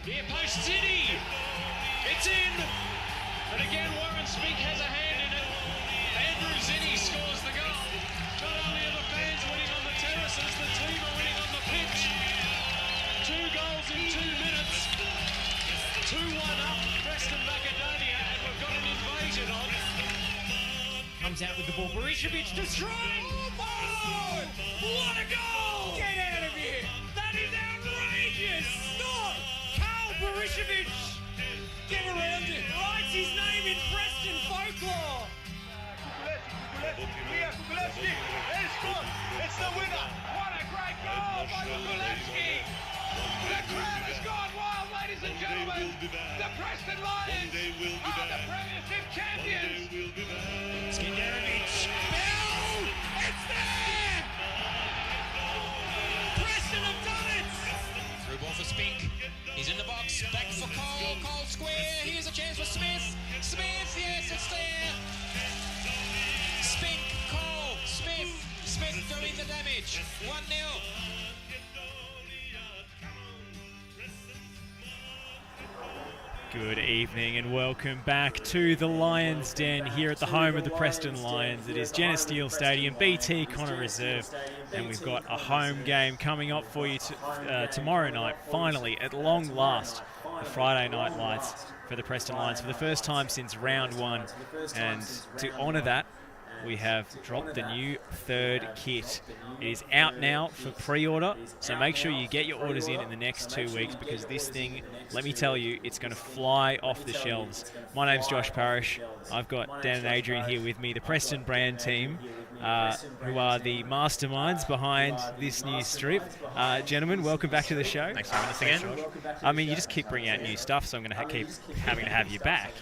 Near post City. It's in. And again, Warren Spink has a hand in it. Andrew Zinni scores the goal. Not only are the fans winning on the terraces, the team are winning on the pitch. 2 goals in 2 minutes. 2-1 up, Preston Macedonia, and we've got an invasion on. Comes out with the ball. Berishevic destroying. Oh, what a goal! Get out of here! That is outrageous! Stop! Carl Berishevic! Get around it! Writes his name in Preston folklore! It's the winner! What a great goal by Kukulevski! The crowd has gone wild, ladies and gentlemen! The Preston Lions are the Premiership champions! Skinderovic! Bell! It's there! Preston have done it! Through ball for Spink. He's in the box. Back for Cole. Cole square. Here's a chance for Smith. Smith, yes, it's there. Spink, Cole, Smith. Smith doing the damage. 1-0. Good evening and welcome back to the Lions Den here at the home of the Preston Lions. It is Jenna Steele Stadium, BT Connor Reserve, and we've got a home game coming up for you tomorrow night, finally, at long last, the Friday night lights for the Preston Lions for the first time since round 1. And to honour that, we have dropped the new third kit. It is out now for pre-order, so make sure you get your orders in the next 2 weeks, because this thing, let me tell you, it's going to fly off the shelves. My name's Josh Parrish. I've got Dan and Adrian here with me, the Preston brand team, who are the masterminds behind this new strip. Gentlemen, welcome back to the show. Thanks for having us again. I mean, you just keep bringing out new stuff, so I'm going to keep having to have you back.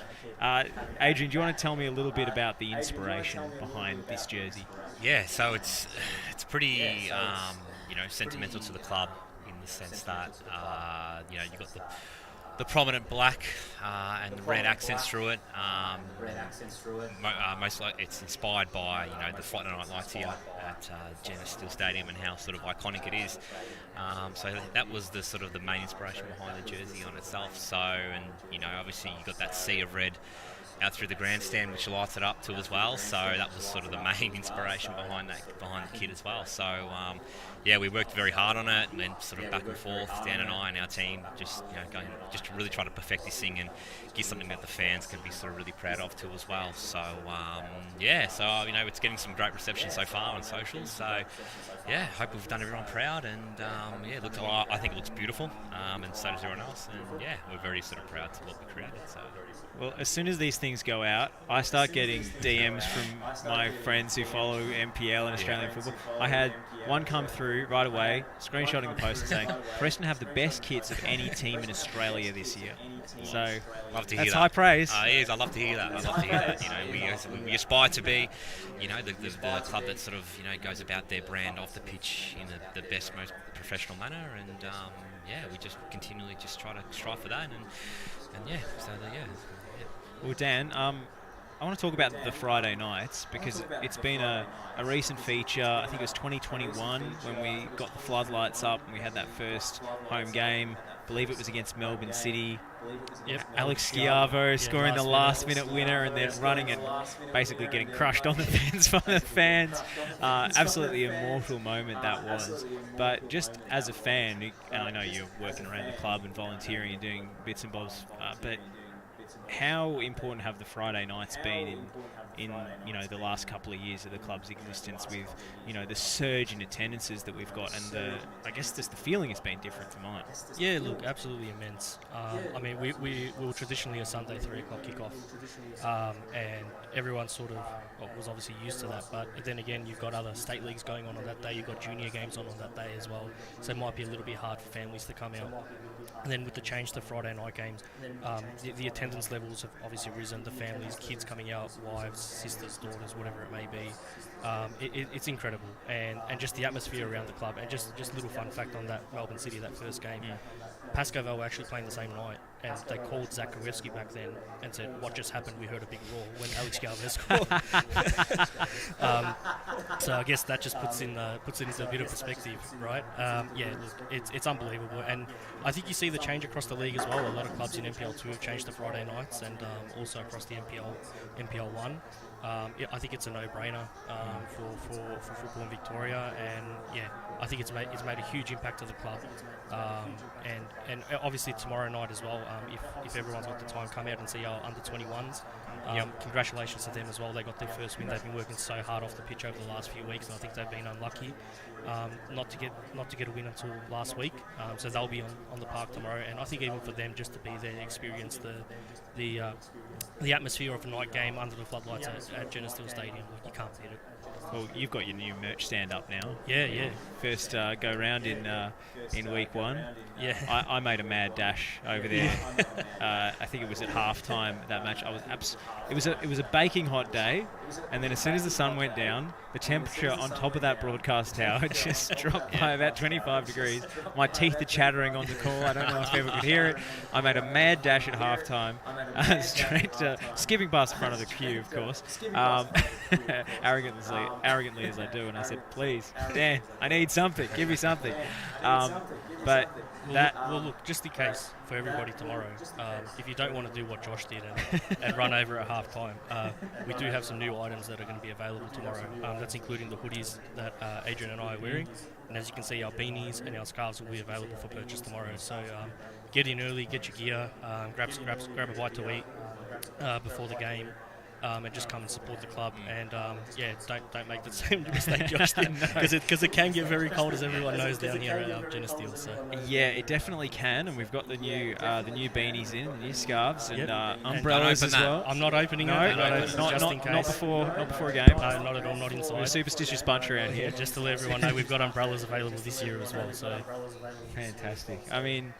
Adrian, do you want to tell me a little bit about the inspiration behind this jersey? Yeah, so it's pretty sentimental to the club in the sense that you've got the prominent black and the red accents through it. Most likely it's inspired by the Friday night lights here at Jenna Steele Stadium and how sort of iconic it is. So that was the sort of the main inspiration behind the jersey on itself. So, and obviously you got that sea of red out through the grandstand, which lights it up too as well. So that was sort of the main inspiration behind the kit as well. So we worked very hard on it, and then sort of back and forth, Dan and I and our team, just just to really try to perfect this thing and give something that the fans can be sort of really proud of too as well. So it's getting some great reception so far on socials. So hope we've done everyone proud, and I think it looks beautiful, and so does everyone else. And we're very sort of proud to what we created. So. Well, as soon as these things go out, I start getting DMs from my friends who follow NPL and Australian football. I had one come through right away, screenshotting the post and saying, Preston have the best kits of any team in Australia this year. So love to hear that's that. high praise. It is. I love to hear that. We aspire to be, the club that sort of goes about their brand off the pitch in the best, most professional manner, and we just continually just try to strive for that, Well, Dan, I want to talk about the Friday nights, because it's been a recent feature. I think it was 2021 when we got the floodlights up and we had that first home game. I believe it was against Melbourne City. Yep. Alex Schiavo scoring the last-minute winner and then running and basically getting crushed on the fence by the fans. Absolutely immortal moment that was. But just as a fan, and I know you're working around the club and volunteering and doing bits and bobs, but how important have the Friday nights been in the last couple of years of the club's existence, with the surge in attendances that we've got, and I guess just the feeling has been different to mine. Yeah, look, absolutely immense. We were traditionally a Sunday 3 o'clock kickoff, and everyone sort of was obviously used to that. But then again, you've got other state leagues going on that day. You've got junior games on that day as well. So it might be a little bit hard for families to come out. And then with the change to Friday night games, the attendance levels have obviously risen. The families, kids coming out, wives, sisters, daughters, whatever it may be. It's incredible. And just the atmosphere around the club. And just a little fun fact on that Melbourne City, that first game. Pascoe were actually playing the same night, and they called Zakarievsky back then and said, "What just happened? We heard a big roar when Alex Galvez scored." So I guess that just puts it into a bit of perspective, right? Look, it's unbelievable, and I think you see the change across the league as well. A lot of clubs in NPL2 have changed to Friday nights, and also across the NPL1. I think it's a no-brainer for football in Victoria, and I think it's made a huge impact to the club, and obviously tomorrow night as well. If everyone's got the time, come out and see our under-21s. Congratulations to them as well. They got their first win. They've been working so hard off the pitch over the last few weeks, and I think they've been unlucky not to get a win until last week. So they'll be on the park tomorrow, and I think even for them just to be there, experience the atmosphere of a night game under the floodlights at Geneseo Stadium, like, you can't beat it. Well, you've got your new merch stand up now. Yeah. First go round in week 1. Yeah. I made a mad dash over there. I think it was at halftime that match. It was a baking hot day, and then as soon as the sun went down, the temperature on top of that broadcast tower just dropped by about 25 degrees. My teeth are chattering on the call. I don't know if everyone could hear it. I made a mad dash at halftime, straight to skipping past the front of the queue, of course, arrogantly as I do, and I said, "Please, Dan, I need something. Give me something." Look, just in case for everybody tomorrow, if you don't want to do what Josh did and run over at half time, we do have some new items that are going to be available tomorrow. That's including the hoodies that Adrian and I are wearing, and as you can see, our beanies and our scarves will be available for purchase tomorrow. So get in early, get your gear, grab a bite to eat before the game. And just come and support the club, and don't make the same mistake Josh did, because it can get very cold, as everyone knows, down here at Geneseo. So yeah, it definitely can, and we've got the new beanies in, the new scarves, and umbrellas as well. I'm not opening it. Just in case. Not before a game. No, not at all. Not inside. We're a superstitious bunch around here. Just to let everyone know, we've got umbrellas available this year as well. So fantastic. I mean,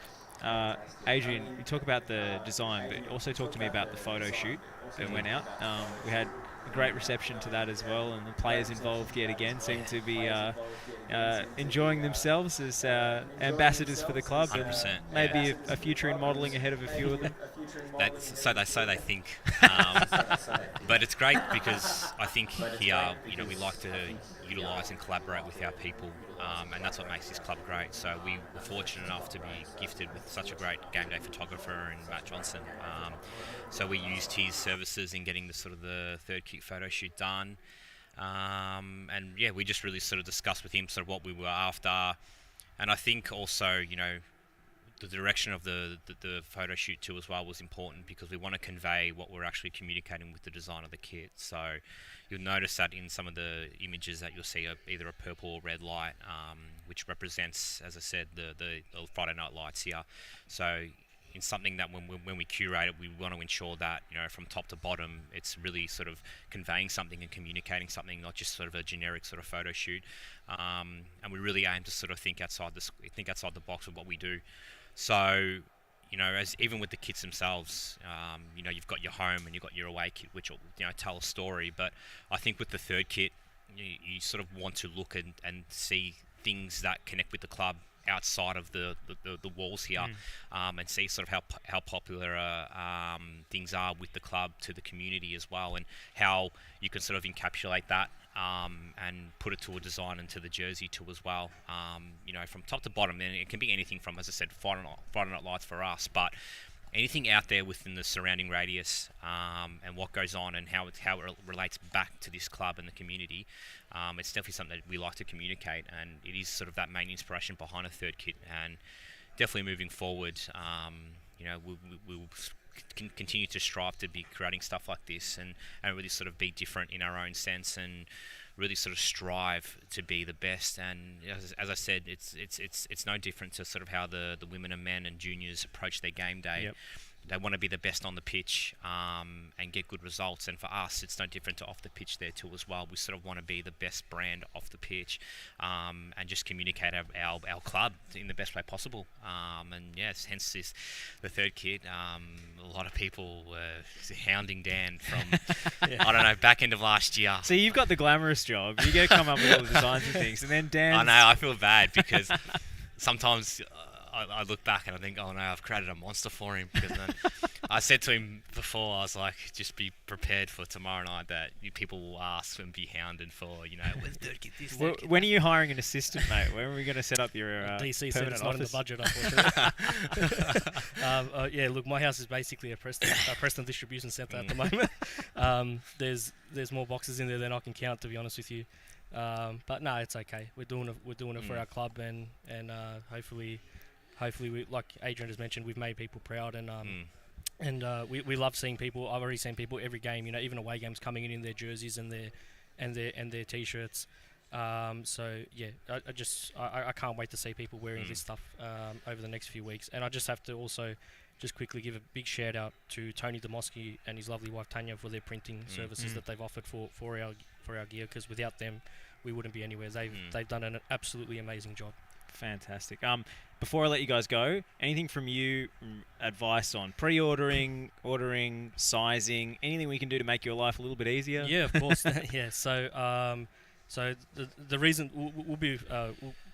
Adrian, you talk about the design, but also talk to me about the photo shoot that went out. We had a great reception to that as well, and the players involved yet again seem to be enjoying themselves as ambassadors for the club. 100%, and maybe a future in modelling ahead of a few of them. So they think. But it's great because I think here, we like to utilise and collaborate with our people, and that's what makes this club great. So we were fortunate enough to be gifted with such a great game day photographer in Matt Johnson. So we used his services in getting the third kick photo shoot done. And we just really sort of discussed with him sort of what we were after. And I think also, the direction of the photo shoot too as well was important, because we want to convey what we're actually communicating with the design of the kit. So you'll notice that in some of the images that you'll see either a purple or red light, which represents, as I said, the Friday night lights here. So in something that when we curate it, we want to ensure that, from top to bottom, it's really sort of conveying something and communicating something, not just sort of a generic sort of photo shoot. And we really aim to sort of think outside the box of what we do. So, as even with the kits themselves, you've got your home and you've got your away kit, which will, tell a story. But I think with the third kit, you sort of want to look and see things that connect with the club outside of the walls here, and see sort of how popular things are with the club to the community as well, and how you can sort of encapsulate that and put it to a design and to the jersey too as well. From top to bottom, and it can be anything from, as I said, Friday night lights for us, but anything out there within the surrounding radius, and what goes on and how it relates back to this club and the community. It's definitely something that we like to communicate, and it is sort of that main inspiration behind a third kit. And definitely moving forward, we'll continue to strive to be creating stuff like this, and really sort of be different in our own sense, and really sort of strive to be the best. And as I said, it's no different to sort of how the women and men and juniors approach their game day. Yep. They want to be the best on the pitch, and get good results. And for us, it's no different to off the pitch there too as well. We sort of want to be the best brand off the pitch, and just communicate our club in the best way possible. And yes, hence the third kit. A lot of people were hounding Dan from I don't know, back end of last year. So you've got the glamorous job. You get to come up with all the designs and things, and then Dan. I know. I feel bad because sometimes I look back and I think, oh no, I've created a monster for him. Because then I said to him before, I was like, just be prepared for tomorrow night that people will ask and be hounded for, where's Dirk, get this. When are you hiring an assistant, mate? When are we going to set up your DC said permanent it's not in the office? budget, unfortunately. Yeah, look, my house is basically a Preston distribution centre at the moment. There's more boxes in there than I can count, to be honest with you. But no, it's okay. We're doing it for our club, and hopefully we, like Adrian has mentioned, we've made people proud, and we love seeing people. I've already seen people every game, even away games, coming in their jerseys and their t-shirts. So yeah, I can't wait to see people wearing this stuff over the next few weeks. And I just have to also just quickly give a big shout out to Tony Demoski and his lovely wife Tanya for their printing services that they've offered for our gear, because without them we wouldn't be anywhere. They've done an absolutely amazing job. Fantastic. Before I let you guys go, anything from you, advice on pre-ordering, ordering, sizing, anything we can do to make your life a little bit easier? Yeah, of course. Yeah. So the reason we'll be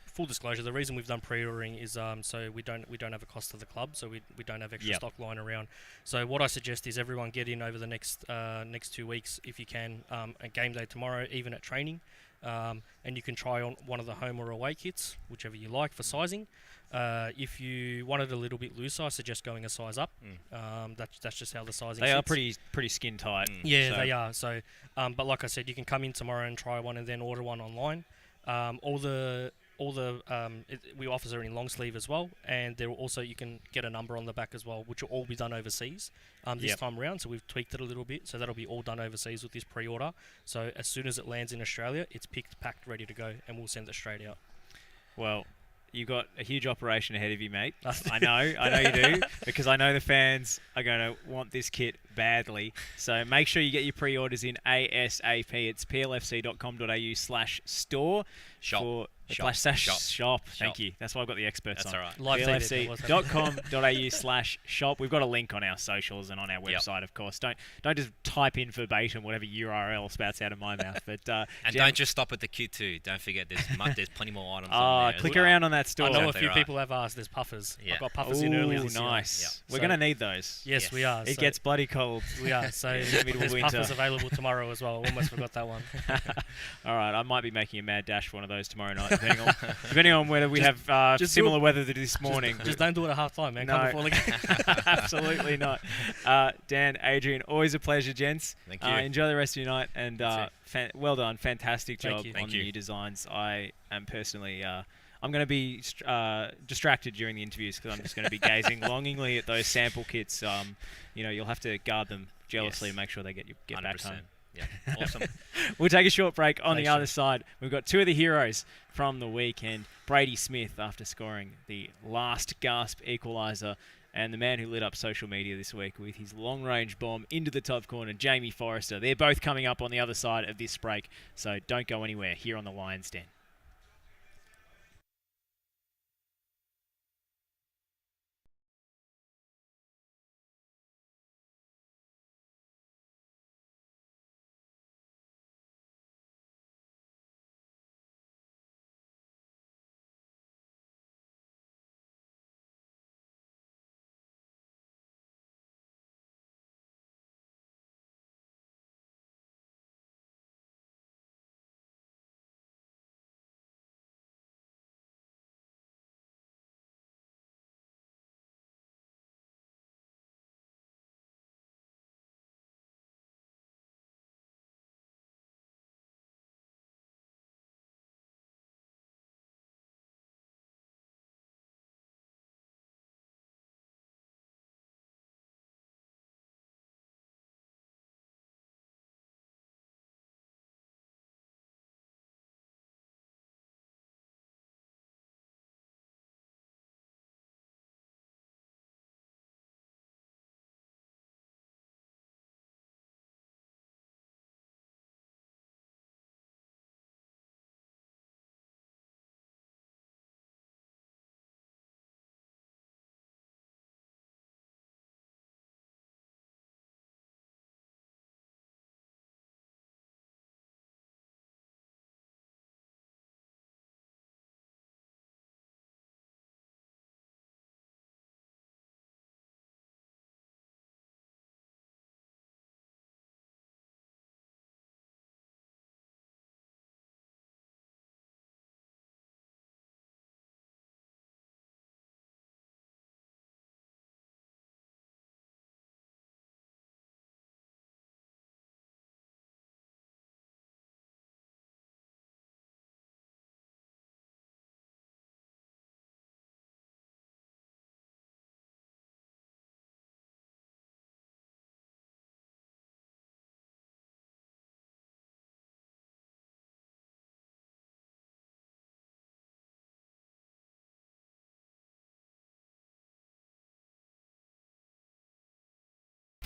full disclosure, the reason we've done pre-ordering is so we don't have a cost to the club, so we don't have extra stock lying around. So what I suggest is everyone get in over the next 2 weeks if you can, at game day tomorrow, even at training, and you can try on one of the home or away kits, whichever you like for sizing. If you want it a little bit looser, I suggest going a size up. That's just how the sizing They sits. are pretty skin tight. Yeah, they are. So, but like I said, you can come in tomorrow and try one, and then order one online. We offer it in long sleeve as well, and there also you can get a number on the back as well, which will all be done overseas this time around. So we've tweaked it a little bit, so that'll be all done overseas with this pre-order. So as soon as it lands in Australia, it's picked, packed, ready to go, and we'll send it straight out. Well, you've got a huge operation ahead of you, mate. I know you do, because I know the fans are going to want this kit badly. So make sure you get your pre-orders in ASAP. It's plfc.com.au/store. Shop. Thank you. That's why I've got the experts on. That's all right. plfc.com.au/shop. We've got a link on our socials and on our website, of course. Don't just type in verbatim whatever URL spouts out of my mouth. But and don't just stop at the kit too. Don't forget, there's plenty more items on there. Click around on that store. I know a few people have asked. There's puffers. Yeah. I've got puffers in earlier this year. Nice. We're going to need those. Yes, we are. It gets bloody cold. We are. So there's puffers available tomorrow as well. Almost forgot that one. All right, I might be making a mad dash for one of those tomorrow night, depending on whether we have similar weather to this morning. Just don't do it at half time, man. Come before the game. Absolutely not. Dan, Adrian, always a pleasure, gents. Thank you. Enjoy the rest of your night, and well done. Fantastic job on you. the new designs. I am personally... I'm going to be distracted during the interviews, because I'm just going to be gazing longingly at those sample kits. You'll have to guard them jealously and make sure they get back home. Yeah, awesome. We'll take a short break. On the other side, we've got two of the heroes from the weekend. Bradie Smith, after scoring the last gasp equaliser, and the man who lit up social media this week with his long-range bomb into the top corner, Jamie Forrester. They're both coming up on the other side of this break, so don't go anywhere here on the Lions Den.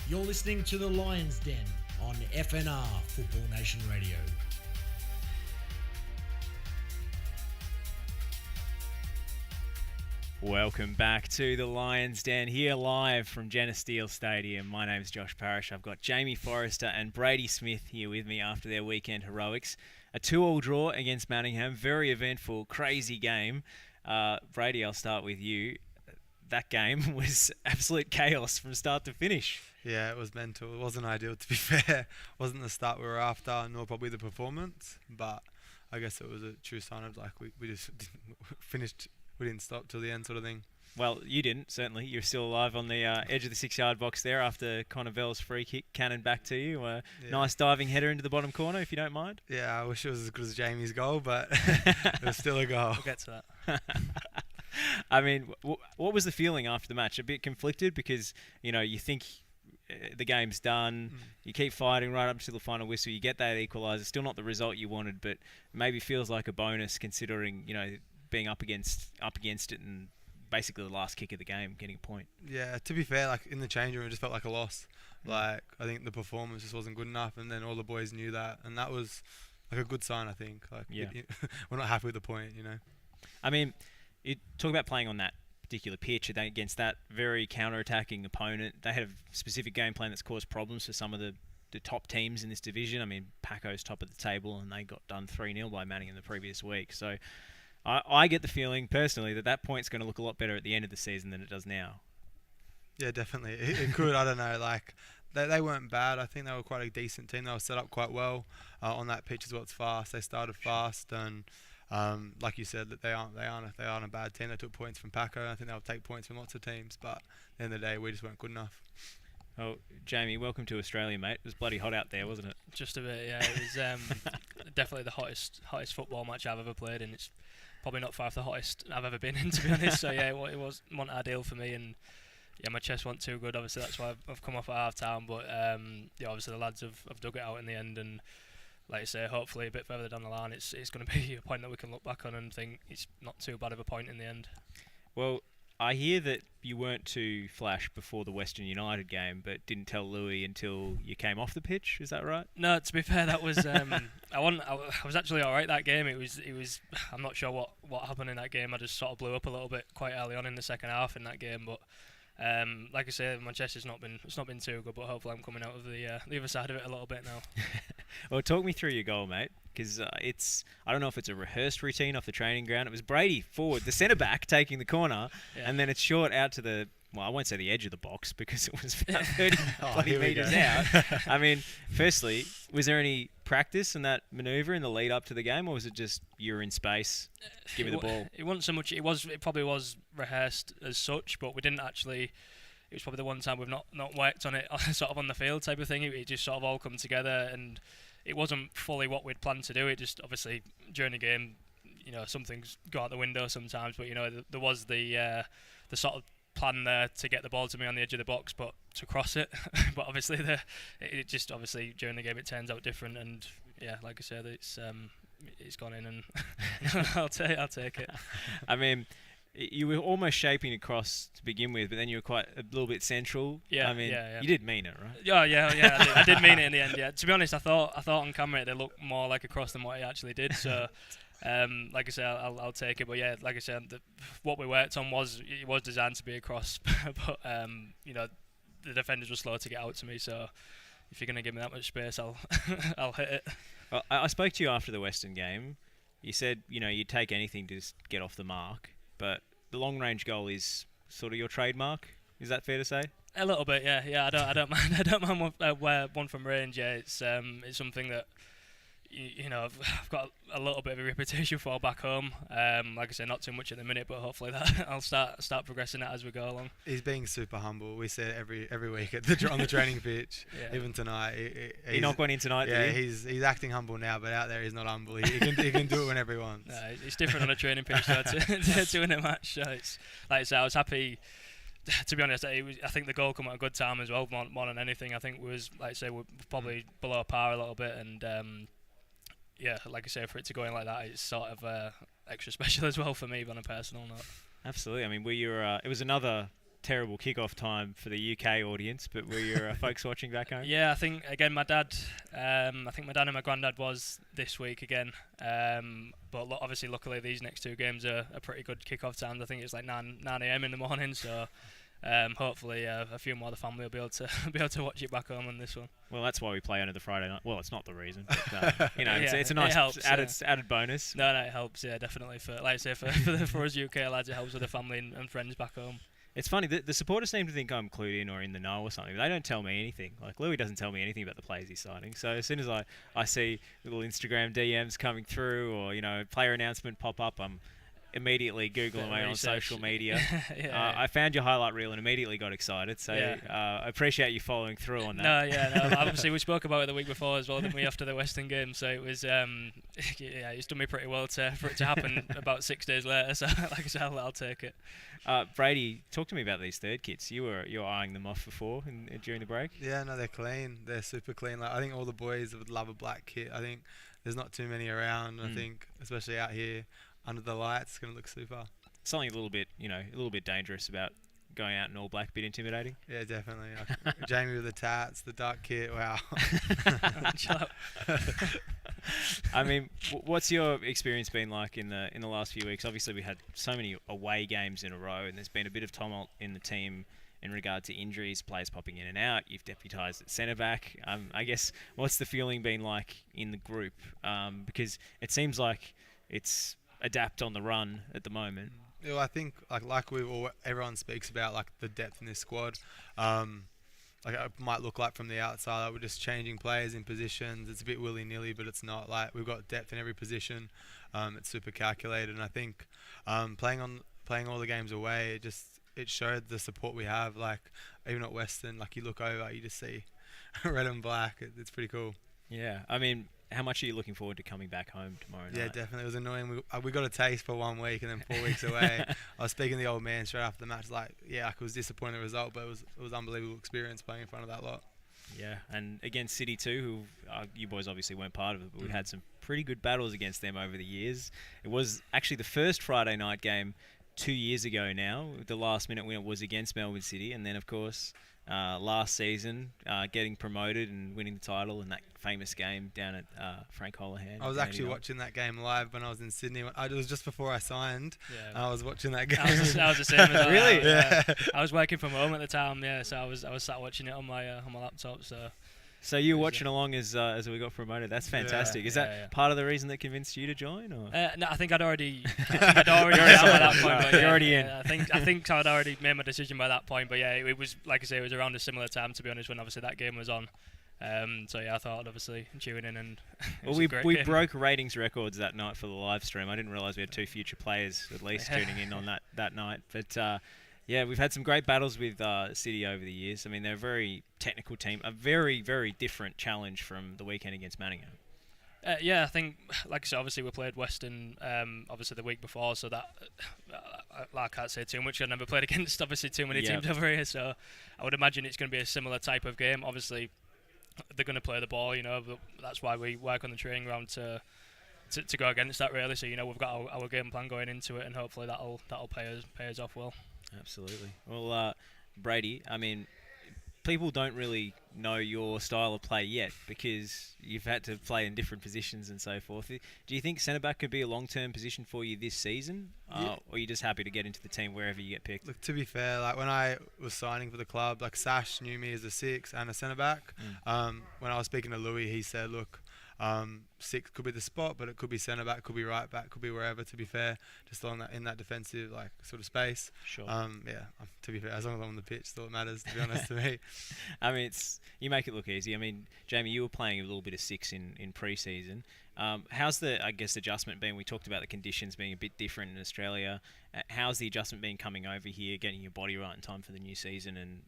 You're listening to The Lions Den on FNR Football Nation Radio. Welcome back to the Lions Den, here live from Geneseo Stadium. My name's Josh Parrish. I've got Jamie Forrester and Bradie Smith here with me after their weekend heroics. A 2-2 draw against Manningham. Very eventful, crazy game. Bradie, I'll start with you. That game was absolute chaos from start to finish. Yeah, it was mental. It wasn't ideal, to be fair. It wasn't the start we were after, nor probably the performance. But I guess it was a true sign of we just didn't finished. We didn't stop till the end, sort of thing. Well, you didn't, certainly. You're still alive on the edge of the 6-yard box there after Connor Bell's free kick cannon back to you. Nice diving header into the bottom corner, if you don't mind. Yeah, I wish it was as good as Jamie's goal, but it was still a goal. We'll get to that. I mean, what was the feeling after the match? A bit conflicted because, you think the game's done. You keep fighting right up to the final whistle. You get that equaliser. Still not the result you wanted, but maybe feels like a bonus considering, being up against it and basically the last kick of the game, getting a point. Yeah, to be fair, in the change room, it just felt like a loss. I think the performance just wasn't good enough, and then all the boys knew that, and that was a good sign, I think. We're not happy with the point, I mean, you talk about playing on that particular pitch against that very counter-attacking opponent. They had a specific game plan that's caused problems for some of the top teams in this division. I mean, Paco's top of the table, and they got done 3-0 by Manningham the previous week. So I get the feeling, personally, that point's going to look a lot better at the end of the season than it does now. Yeah, definitely. It could. I don't know. They weren't bad. I think they were quite a decent team. They were set up quite well on that pitch as well. It's fast. They started fast, and like you said, that they aren't a bad team. They took points from Paco. I think they'll take points from lots of teams, but at the end of the day, we just weren't good enough. Oh, Jamie, welcome to Australia, mate. It was bloody hot out there, wasn't it? Just a bit, yeah. It was definitely the hottest football match I've ever played, and it's probably not far off the hottest I've ever been in, to be honest. So yeah, it wasn't ideal for me, and yeah, my chest wasn't too good. Obviously, that's why I've come off at half time. But yeah, obviously the lads have dug it out in the end, and like I say, hopefully a bit further down the line, it's going to be a point that we can look back on and think it's not too bad of a point in the end. Well, I hear that you weren't too flash before the Western United game, but didn't tell Louis until you came off the pitch. Is that right? No, to be fair, that was I was actually all right that game. It was I'm not sure what happened in that game. I just sort of blew up a little bit quite early on in the second half in that game, but like I say, my chest has not been too good, but hopefully I'm coming out of the other side of it a little bit now. Well, talk me through your goal, mate, because I don't know if it's a rehearsed routine off the training ground. It was Bradie forward, the centre back, taking the corner, and then it's short out to the, well, I won't say the edge of the box because it was about 30 bloody metres out. I mean, firstly, was there any practice in that manoeuvre in the lead up to the game, or was it just you're in space, give me the ball? It wasn't so much. It probably was rehearsed as such, but we didn't actually. It was probably the one time we've not worked on it sort of on the field type of thing. It just sort of all come together, and it wasn't fully what we'd planned to do. It just obviously during the game, some things go out the window sometimes, but there was the sort of plan there to get the ball to me on the edge of the box, but to cross it. But obviously it just obviously during the game it turns out different, and yeah, like I said, it's gone in, and I'll take it. I mean, you were almost shaping across to begin with, but then you were quite a little bit central. Yeah, I mean, yeah. You did mean it, right? Yeah. I did mean it in the end. Yeah. To be honest, I thought on camera they looked more like a cross than what he actually did. So, like I said, I'll take it. But yeah, like I said, what we worked on was designed to be a cross, but the defenders were slow to get out to me. So, if you're gonna give me that much space, I'll hit it. Well, I spoke to you after the Western game. You said you'd take anything to just get off the mark. But the long-range goal is sort of your trademark. Is that fair to say? A little bit, yeah. I don't mind. I don't mind one from range. Yeah, it's something that I've got a little bit of a reputation for back home. Like I said, not too much at the minute, but hopefully that I'll start progressing that as we go along. He's being super humble. We say it every week on the training pitch. Yeah. Even tonight, he knocked one in tonight. Yeah, he's acting humble now, but out there he's not humble. He can do it whenever he wants. No, it's different on a training pitch though, to in a match. So it's like I said, I was happy. To be honest, I think the goal came at a good time as well. More than anything, I think was like I say we're probably below par a little bit, and yeah, like I say, for it to go in like that, it's sort of extra special as well for me on a personal note. Absolutely. I mean, it was another terrible kickoff time for the UK audience, but were your folks watching back home? Yeah, I think again my dad. I think my dad and my granddad was this week again. But obviously, luckily, these next 2 games are pretty good kickoff times. I think it's like 9 a.m. in the morning, so. Hopefully, a few more of the family will be able to watch it back home on this one. Well, that's why we play under the Friday night. Well, it's not the reason, but it's a nice it helps, added bonus. No, it helps. Yeah, definitely. For us UK lads, it helps with the family and friends back home. It's funny, the supporters seem to think I'm clued in or in the know or something. They don't tell me anything. Like, Louis doesn't tell me anything about the players he's signing. So as soon as I see little Instagram DMs coming through or, player announcement pop up, I'm immediately Googling away on social media. I found your highlight reel and immediately got excited. So I appreciate you following through on that. No. Obviously, we spoke about it the week before as well, didn't we, after the Western game? So it was, it's done me pretty well for it to happen about 6 days later. So like I said, I'll take it. Bradie, talk to me about these third kits. You were eyeing them off before during the break. Yeah, no, they're clean. They're super clean. Like, I think all the boys would love a black kit. I think there's not too many around. I think, especially out here under the lights, it's going to look super. Something a little bit dangerous about going out in all black, a bit intimidating. Yeah, definitely. Jamie with the tats, the dark kit. Wow. I mean, what's your experience been like in the last few weeks? Obviously, we had so many away games in a row, and there's been a bit of tumult in the team in regard to injuries, players popping in and out. You've deputised at centre back. I guess what's the feeling been like in the group? Because it seems like it's adapt on the run at the moment. Well, I think everyone speaks about like the depth in this squad. Like it might look like from the outside, like we're just changing players in positions. It's a bit willy-nilly, but it's not. Like we've got depth in every position. It's super calculated, and I think playing all the games away, it showed the support we have. Like even at Western, like you look over, you just see red and black. It's pretty cool. Yeah, I mean, how much are you looking forward to coming back home tomorrow night? Yeah, definitely. It was annoying. We got a taste for 1 week and then 4 weeks away. I was speaking to the old man straight after the match, like, it was disappointing the result, but it was an unbelievable experience playing in front of that lot. Yeah, and against City too, who you boys obviously weren't part of it, but we've had some pretty good battles against them over the years. It was actually the first Friday night game 2 years ago now. The last minute winner was against Melbourne City, and then of course last season getting promoted and winning the title in that famous game down at Frank Holohan. I was actually watching that game live when I was in Sydney. It was just before I signed. Yeah, I was watching that game. I was the same as well. Really? Yeah. I was working from home at the time. Yeah, so I was sat watching it on my laptop. So you were watching along as we got promoted. That's fantastic. Is that part of the reason that convinced you to join? Or? No, I think I'd already been out by that point. You're already in. I think I'd already made my decision by that point. But yeah, it was, like I say, it was around a similar time, to be honest, when obviously that game was on. So yeah, I thought I'd obviously tune in, and we broke ratings records that night for the live stream. I didn't realise we had 2 future players at least tuning in on that night. But yeah, we've had some great battles with City over the years. I mean, they're a very technical team, a very, very different challenge from the weekend against Manningham. Yeah, I think, like I said, obviously we played Western obviously the week before, so that I can't say too much. I've never played against obviously too many teams over here, so I would imagine it's going to be a similar type of game. Obviously, they're going to play the ball, but that's why we work on the training ground to go against that, really. So we've got our game plan going into it, and hopefully that'll pay us off well. Absolutely. Well, Bradie, I mean, people don't really know your style of play yet because you've had to play in different positions and so forth. Do you think centre-back could be a long-term position for you this season? Or are you just happy to get into the team wherever you get picked? Look, to be fair, like when I was signing for the club, like Sash knew me as a 6 and a centre-back. When I was speaking to Louis, he said, look, 6 could be the spot, but it could be centre back, could be right back, could be wherever. To be fair, just on that in that defensive sort of space. Sure. To be fair, as long as I'm on the pitch, that's all that matters. To be honest, to me. I mean, you make it look easy. I mean, Jamie, you were playing a little bit of 6 in pre-season. How's the adjustment been? We talked about the conditions being a bit different in Australia. How's the adjustment been coming over here, getting your body right in time for the new season, and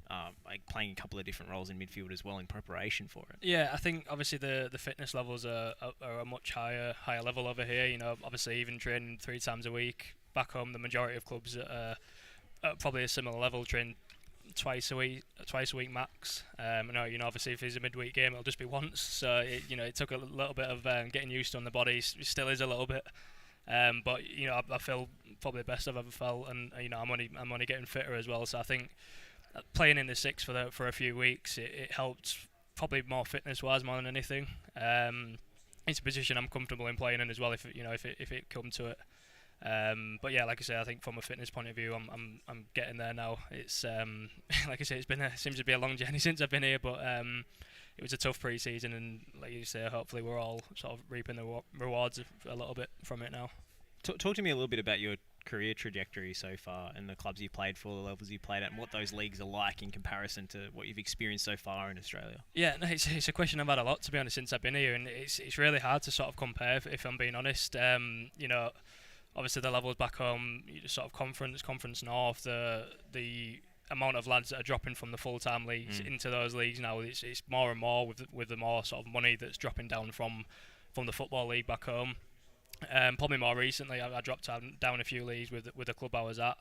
playing a couple of different roles in midfield as well in preparation for it? Yeah, I think obviously the fitness levels are a much higher level over here. Obviously even training 3 times a week. Back home, the majority of clubs are probably a similar level, train twice a week max. Obviously if it's a midweek game, it'll just be once. So it took a little bit of getting used to on the body. It still is a little bit. But I feel probably the best I've ever felt, and I'm only getting fitter as well. So I think playing in the six for a few weeks, it helped probably more fitness wise more than anything. It's a position I'm comfortable in playing in as well if it come to it. But yeah, like I say, I think from a fitness point of view, I'm getting there now. It's like I say, seems to be a long journey since I've been here, but it was a tough pre-season, and like you say, hopefully we're all sort of reaping the rewards a little bit from it now. Talk to me a little bit about your career trajectory so far and the clubs you played for, the levels you played at, and what those leagues are like in comparison to what you've experienced so far in Australia. Yeah, no, it's a question I've had a lot, to be honest, since I've been here, and it's really hard to sort of compare, if I'm being honest. Obviously the levels back home, sort of conference north, the amount of lads that are dropping from the full-time leagues into those leagues now, it's more and more with the more sort of money that's dropping down from the football league back home. Probably more recently, I dropped down a few leagues with the club I was at,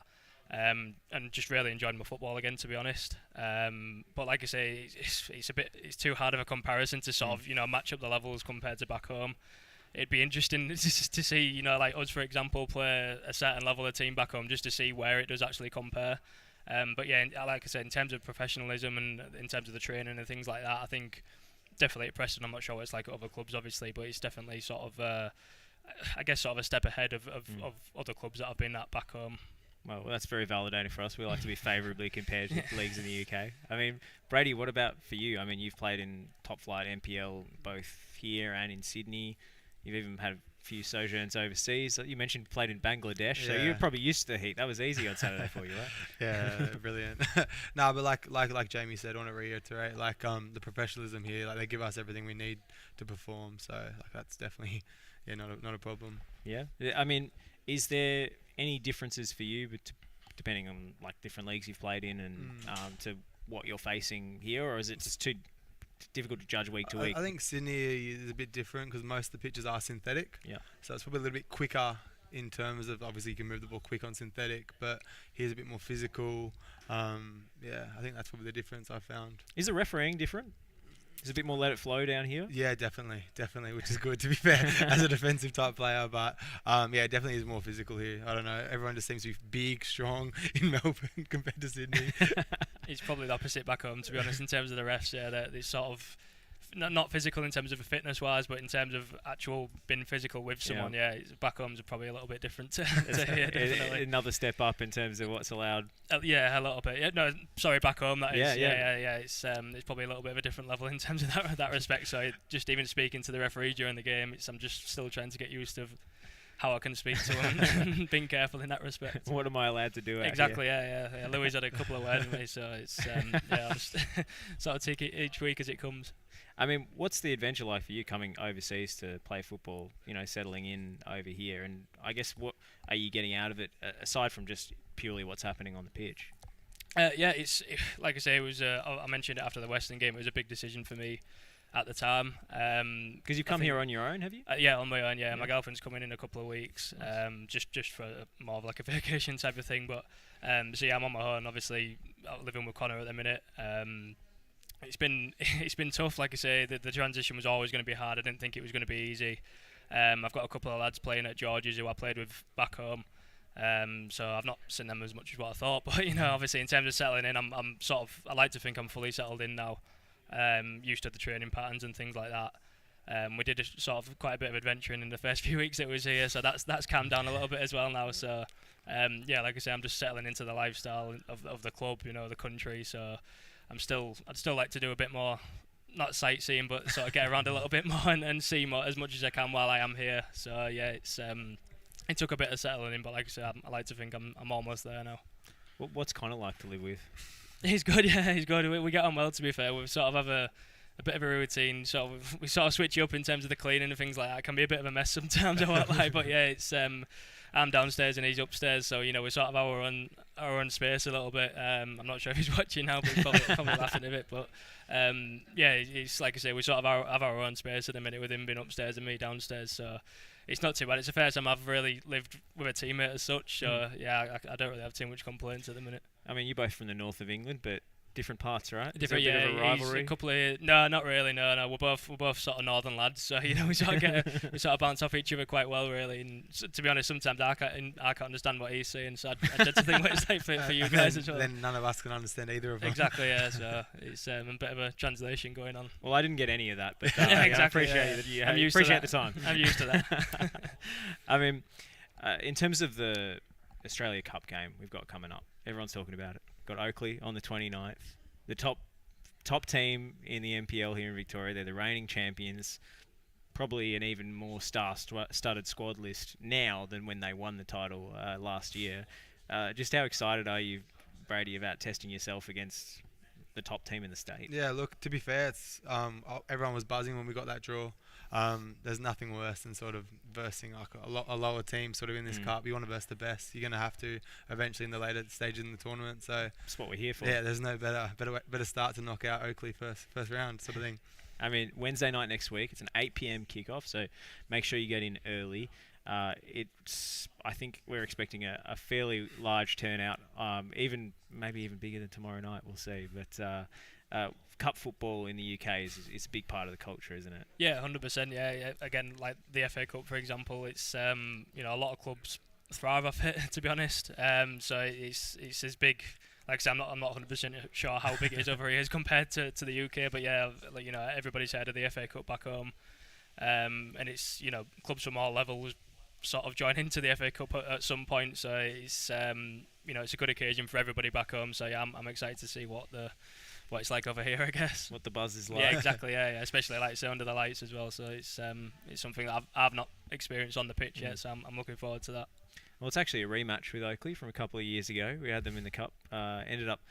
and just really enjoyed my football again, to be honest. But like I say, it's too hard of a comparison to sort of match up the levels compared to back home. It'd be interesting to see, like us, for example, play a certain level of team back home, just to see where it does actually compare. But yeah, like I said, in terms of professionalism and in terms of the training and things like that, I think definitely at Preston, I'm not sure what it's like at other clubs, obviously, but it's definitely sort of, I guess, sort of a step ahead of other clubs that I've been at back home. Well, that's very validating for us. We like to be favourably compared with leagues in the UK. I mean, Bradie, what about for you? I mean, you've played in top flight NPL both here and in Sydney. You've even had a few sojourns overseas. You mentioned played in Bangladesh, so you're probably used to the heat. That was easy on Saturday for you, right? Yeah, brilliant. No, but like Jamie said, I want to reiterate, the professionalism here, they give us everything we need to perform. So that's definitely not a problem. Yeah, I mean, is there any differences for you, depending on different leagues you've played in and to what you're facing here, or is it just too difficult to judge week to week? I think Sydney is a bit different because most of the pitches are synthetic. Yeah. So it's probably a little bit quicker in terms of, obviously you can move the ball quick on synthetic, but here's a bit more physical. I think that's probably the difference I found. Is the refereeing different? Is it a bit more let it flow down here? Yeah, definitely, which is good, to be fair, as a defensive type player. But it definitely is more physical here. I don't know, everyone just seems to be big, strong in Melbourne compared to Sydney. It's probably the opposite back home, to be honest, in terms of the refs. Yeah, they're sort of not physical in terms of fitness wise, but in terms of actual being physical with someone. Yeah, back homes are probably a little bit different to here, definitely. Another step up in terms of what's allowed. Yeah, a little bit. Yeah, no, sorry, back home that is. Yeah. It's probably a little bit of a different level in terms of that respect. So just even speaking to the referee during the game, I'm just still trying to get used to how I can speak to him and being careful in that respect. What am I allowed to do? Exactly, yeah. Louis had a couple of words with me, so it's I'll just sort of take it each week as it comes. I mean, what's the adventure like for you coming overseas to play football, settling in over here? And I guess what are you getting out of it, aside from just purely what's happening on the pitch? It's like I say, it was. I mentioned it after the Western game. It was a big decision for me at the time. Because you've come here on your own, have you? Yeah, on my own, yeah. My girlfriend's coming in a couple of weeks, just for more of like a vacation type of thing. But so yeah, I'm on my own, obviously living with Connor at the minute. It's been tough, like I say. The transition was always going to be hard. I didn't think it was going to be easy. I've got a couple of lads playing at Georgia's who I played with back home. So I've not seen them as much as what I thought. But obviously in terms of settling in, I'm sort of, I like to think I'm fully settled in now. Used to the training patterns and things like that. We did sort of quite a bit of adventuring in the first few weeks it was here, so that's calmed down a little bit as well now. So like I say, I'm just settling into the lifestyle of the club, the country. So I'd still like to do a bit more, not sightseeing, but sort of get around a little bit more and see more as much as I can while I am here. So yeah, it took a bit of settling in, but like I said, I like to think I'm almost there now. What's Connor like to live with? He's good, yeah, he's good. We get on well, to be fair. We sort of have a bit of a routine. We sort of switch you up in terms of the cleaning and things like that. It can be a bit of a mess sometimes, I won't lie, but yeah, it's I'm downstairs and he's upstairs, so we're sort of our own space a little bit. I'm not sure if he's watching now, but he's probably laughing a bit. But it's like I say, we sort of have our own space at the minute, with him being upstairs and me downstairs. So it's not too bad. It's the first time I've really lived with a teammate as such. So yeah, I don't really have too much complaints at the minute. I mean, you're both from the north of England, but different parts, right? Different, Is there a bit of a he's rivalry? a couple of no, not really. No. We're both sort of northern lads, so we sort of we sort of bounce off each other quite well, really. And to be honest, sometimes I can't understand what he's saying, so I tend to think what it's like for you guys as well. Then none of us can understand either of them. Exactly, yeah. So it's a bit of a translation going on. Well, I didn't get any of that, but Yeah, exactly, I appreciate yeah. that you I'm used to appreciate that. the time. I'm used to that. I mean, in terms of the Australia Cup game we've got coming up, everyone's talking about it. Got Oakley on the 29th. The top team in the NPL here in Victoria. They're the reigning champions. Probably an even more star-studded squad list now than when they won the title last year. Just how excited are you, Bradie, about testing yourself against the top team in the state? Yeah, look, to be fair, it's everyone was buzzing when we got that draw. There's nothing worse than sort of versing like a lower team sort of in this cup. You want to verse the best. You're going to have to eventually in the later stages in the tournament. So that's what we're here for. Yeah, there's no better start to knock out Oakley first round sort of thing. I mean, Wednesday night next week, it's an 8 p.m. kickoff, so make sure you get in early. I think we're expecting a fairly large turnout, maybe even bigger than tomorrow night. We'll see. But cup football in the UK is a big part of the culture, isn't it? Yeah, 100%. Yeah. Again, like the FA Cup, for example, it's a lot of clubs thrive off it. To be honest, so it's as big. Like I said, I'm not 100% sure how big it is over here as compared to the UK, but yeah, everybody's heard of the FA Cup back home, and it's clubs from all levels sort of join into the FA Cup at some point, so it's it's a good occasion for everybody back home. So yeah, I'm excited to see what it's like over here, I guess. What the buzz is like. Yeah, exactly. Yeah, especially like say under the lights as well. So it's something that I've not experienced on the pitch yet, so I'm looking forward to that. Well, it's actually a rematch with Oakley from a couple of years ago. We had them in the Cup. Ended up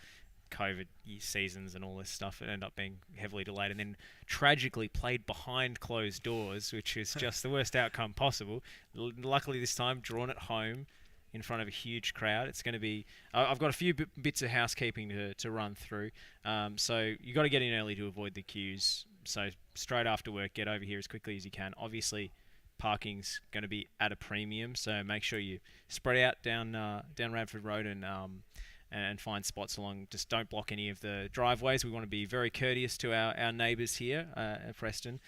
COVID seasons and all this stuff. It ended up being heavily delayed and then tragically played behind closed doors, which is just the worst outcome possible. Luckily this time, drawn at home in front of a huge crowd. It's going to be... I've got a few bits of housekeeping to run through. So you got to get in early to avoid the queues. So straight after work, get over here as quickly as you can. Obviously, parking's going to be at a premium, so make sure you spread out down Radford Road and find spots along. Just don't block any of the driveways. We want to be very courteous to our neighbours here at Preston.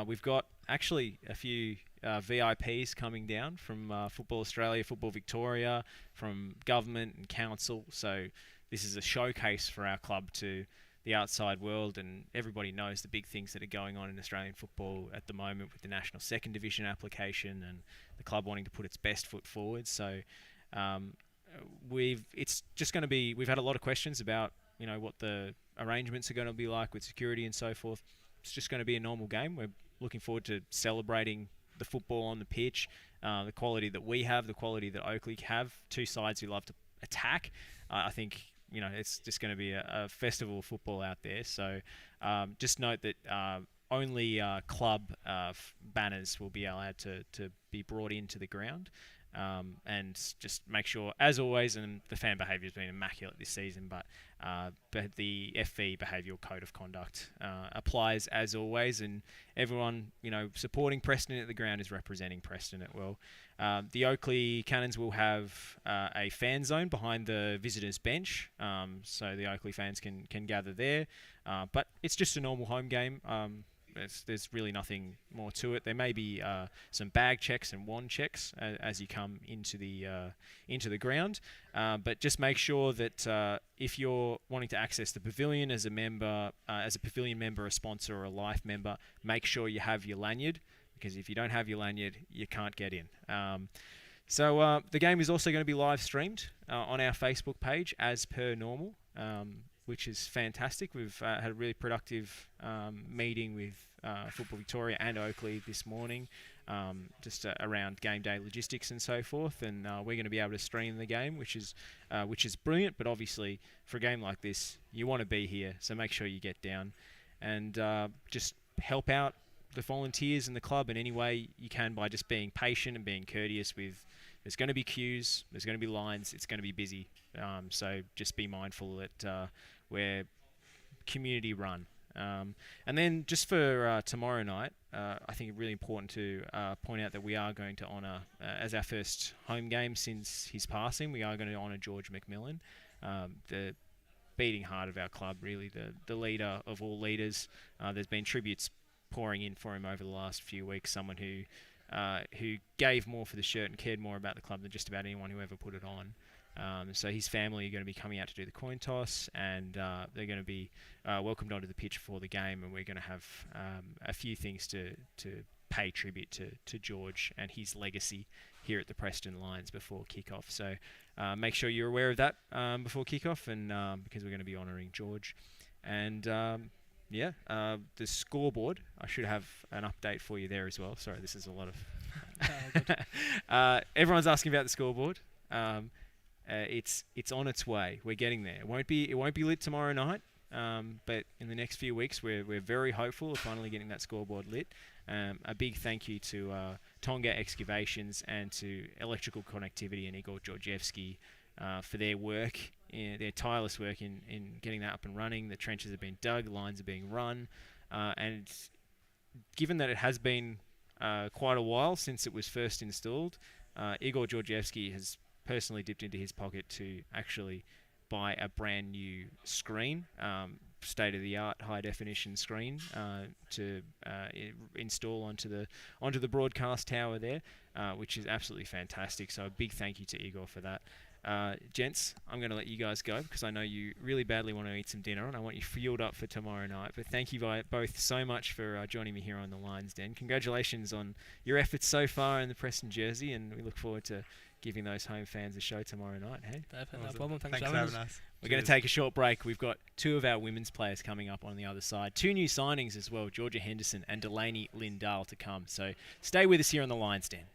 We've got actually a few VIPs coming down from Football Australia, Football Victoria, from government and council. So this is a showcase for our club to the outside world, and everybody knows the big things that are going on in Australian football at the moment with the National Second Division application and the club wanting to put its best foot forward. So it's just going to be... We've had a lot of questions about what the arrangements are going to be like with security and so forth. It's just going to be a normal game. We're looking forward to celebrating the football on the pitch, the quality that we have, the quality that Oakley have. Two sides who love to attack. I think it's just going to be a festival of football out there. So just note that only club banners will be allowed to be brought into the ground. And just make sure, as always, and the fan behaviour has been immaculate this season, but the FV behavioural code of conduct applies as always, and everyone supporting Preston at the ground is representing Preston at well. The Oakley Cannons will have a fan zone behind the visitors' bench, so the Oakley fans can gather there, but it's just a normal home game. There's really nothing more to it. There may be some bag checks and wand checks as you come into the ground, but just make sure that if you're wanting to access the pavilion as a member, as a pavilion member, a sponsor, or a life member, make sure you have your lanyard, because if you don't have your lanyard, you can't get in. So the game is also going to be live streamed on our Facebook page as per normal. Which is fantastic. We've had a really productive meeting with Football Victoria and Oakley this morning, just around game day logistics and so forth. And we're going to be able to stream the game, which is brilliant. But obviously, for a game like this, you want to be here, so make sure you get down and just help out the volunteers and the club in any way you can by just being patient and being courteous with. There's going to be queues, there's going to be lines, it's going to be busy. So just be mindful that we're community run. And then just for tomorrow night, I think it's really important to point out that we are going to honour, as our first home game since his passing, we are going to honour George McMillan, the beating heart of our club, really, the leader of all leaders. There's been tributes pouring in for him over the last few weeks, someone who gave more for the shirt and cared more about the club than just about anyone who ever put it on. So his family are going to be coming out to do the coin toss, and they're going to be welcomed onto the pitch for the game, and we're going to have a few things to pay tribute to George and his legacy here at the Preston Lions before kickoff. So make sure you're aware of that before kickoff, and because we're going to be honouring George. And the scoreboard, I should have an update for you there as well. Sorry, this is a lot of... everyone's asking about the scoreboard. It's on its way. We're getting there. It won't be lit tomorrow night, but in the next few weeks, we're very hopeful of finally getting that scoreboard lit. A big thank you to Tonga Excavations and to Electrical Connectivity and Igor Georgievsky for their work, their tireless work in getting that up and running. The trenches have been dug, lines are being run, and given that it has been quite a while since it was first installed, Igor Georgievsky has personally dipped into his pocket to actually buy a brand new screen, state-of-the-art high-definition screen to install onto the broadcast tower there, which is absolutely fantastic. So a big thank you to Igor for that. Gents, I'm going to let you guys go because I know you really badly want to eat some dinner and I want you fueled up for tomorrow night. But thank you both so much for joining me here on the Lions Den. Congratulations on your efforts so far in the Preston jersey, and we look forward to giving those home fans a show tomorrow night. Hey, no problem. Thanks for having having us. us. We're going to take a short break. We've got two of our women's players coming up on the other side. Two new signings as well, Georgia Henderson and Delaney Lindahl to come. So stay with us here on the Lions Den.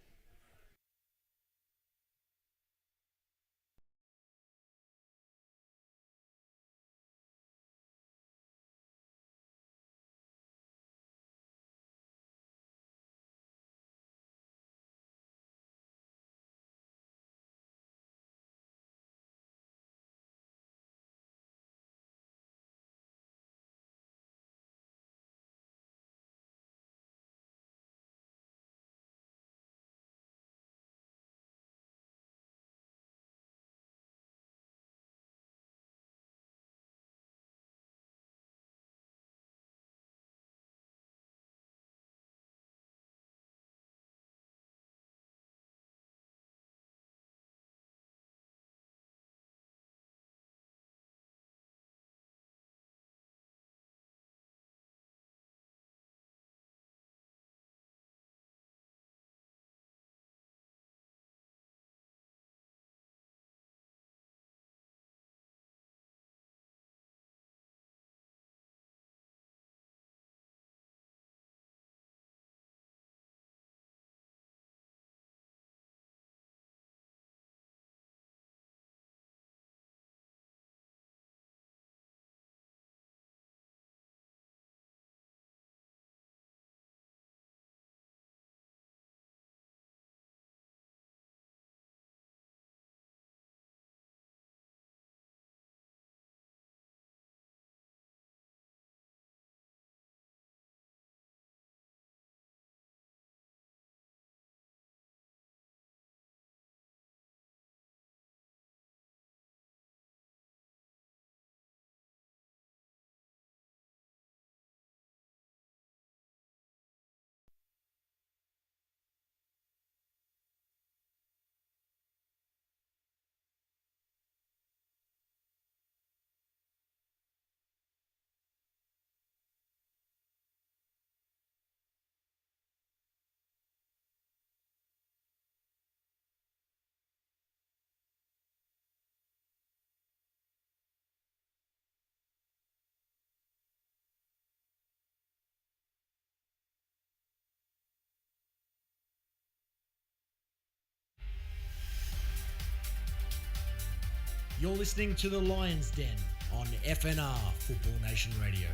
You're listening to the Lions Den on FNR Football Nation Radio.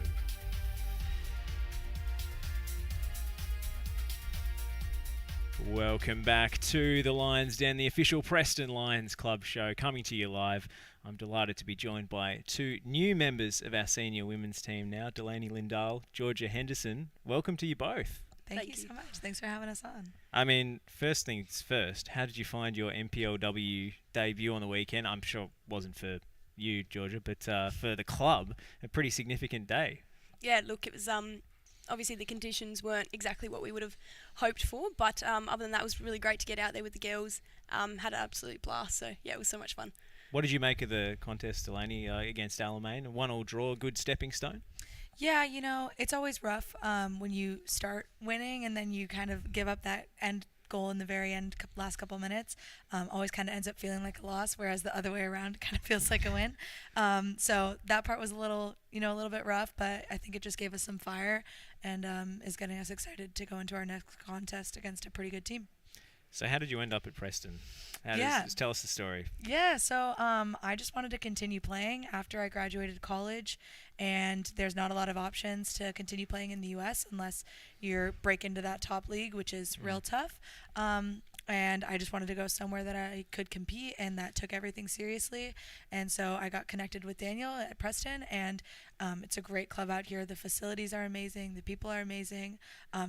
Welcome back to the Lions Den, the official Preston Lions Club show, coming to you live. I'm delighted to be joined by two new members of our senior women's team now, Delaney Lindahl, Georgia Henderson. Welcome to you both. Thank you so much. Thanks for having us on. I mean, first things first, how did you find your NPLW debut on the weekend? I'm sure it wasn't for you, Georgia, but for the club, a pretty significant day. Yeah, look, it was obviously the conditions weren't exactly what we would have hoped for, but other than that, it was really great to get out there with the girls. Had an absolute blast, so yeah, it was so much fun. What did you make of the contest, Delaney, against Alamein? A 1-1 draw, good stepping stone? Yeah, it's always rough when you start winning and then you kind of give up that end goal in the very end, last couple minutes. Always kind of ends up feeling like a loss, whereas the other way around kind of feels like a win. So that part was a little bit rough, but I think it just gave us some fire and is getting us excited to go into our next contest against a pretty good team. So how did you end up at Preston? Tell us the story. Yeah, so I just wanted to continue playing after I graduated college, and there's not a lot of options to continue playing in the U.S. unless you break into that top league, which is real tough. And I just wanted to go somewhere that I could compete and that took everything seriously. And so I got connected with Daniel at Preston, and it's a great club out here. The facilities are amazing. The people are amazing.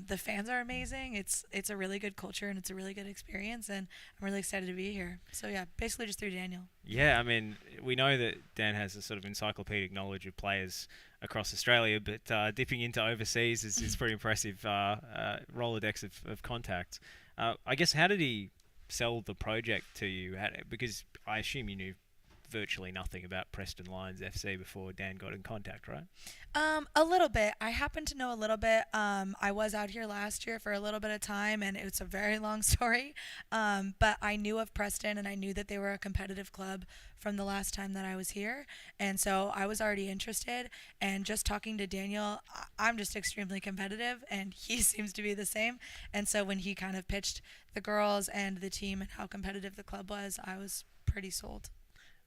The fans are amazing. It's a really good culture, and it's a really good experience, and I'm really excited to be here. So, yeah, basically just through Daniel. Yeah, I mean, we know that Dan has a sort of encyclopedic knowledge of players across Australia, but dipping into overseas is pretty impressive. Rolodex of contacts. I guess, how did he sell the project to you? Because I assume you knew virtually nothing about Preston Lions FC before Dan got in contact, right? A little bit. I happen to know a little bit. I was out here last year for a little bit of time, and it's a very long story. But I knew of Preston, and I knew that they were a competitive club from the last time that I was here. And so I was already interested. And just talking to Daniel, I'm just extremely competitive, and he seems to be the same. And so when he kind of pitched the girls and the team and how competitive the club was, I was pretty sold.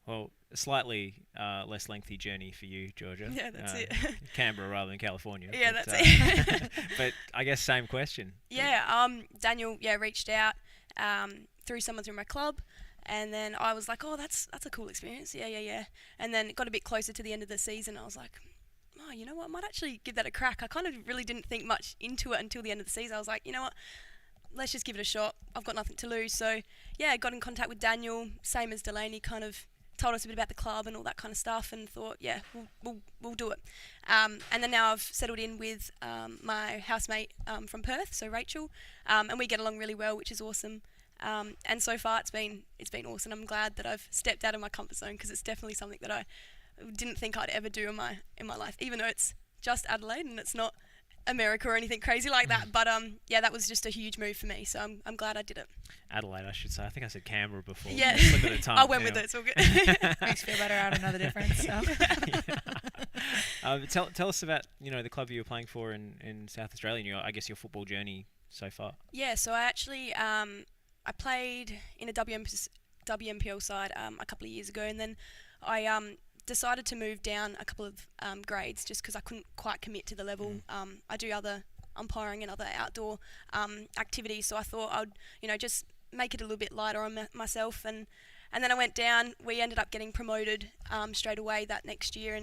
Well, a slightly less lengthy journey for you, Georgia. Yeah, that's it. Canberra rather than California. Yeah, that's it. But I guess same question. Yeah, Daniel reached out through someone through my club, and then I was like, oh, that's a cool experience. Yeah. And then it got a bit closer to the end of the season. I was like, oh, you know what? I might actually give that a crack. I kind of really didn't think much into it until the end of the season. I was like, you know what? Let's just give it a shot. I've got nothing to lose. So, yeah, I got in contact with Daniel, same as Delaney, kind of told us a bit about the club and all that kind of stuff, and thought, yeah, we'll do it. And then now I've settled in with my housemate from Perth, so Rachel, and we get along really well, which is awesome. And so far it's been awesome. I'm glad that I've stepped out of my comfort zone, because it's definitely something that I didn't think I'd ever do in my life, even though it's just Adelaide and it's not America or anything crazy like that. But yeah, that was just a huge move for me, so I'm glad I did it. Adelaide, I should say. I think I said Canberra before. Yeah, slip of the tongue, I went with it. It's all good. Makes you feel better. I don't know the difference. So. Tell us about the club you were playing for in South Australia, and your football journey so far. Yeah, so I actually I played in a WMPL side a couple of years ago, and then I decided to move down a couple of grades just because I couldn't quite commit to the level. I do other umpiring and other outdoor activities, so I thought I'd just make it a little bit lighter on myself, and then I went down. We ended up getting promoted straight away that next year,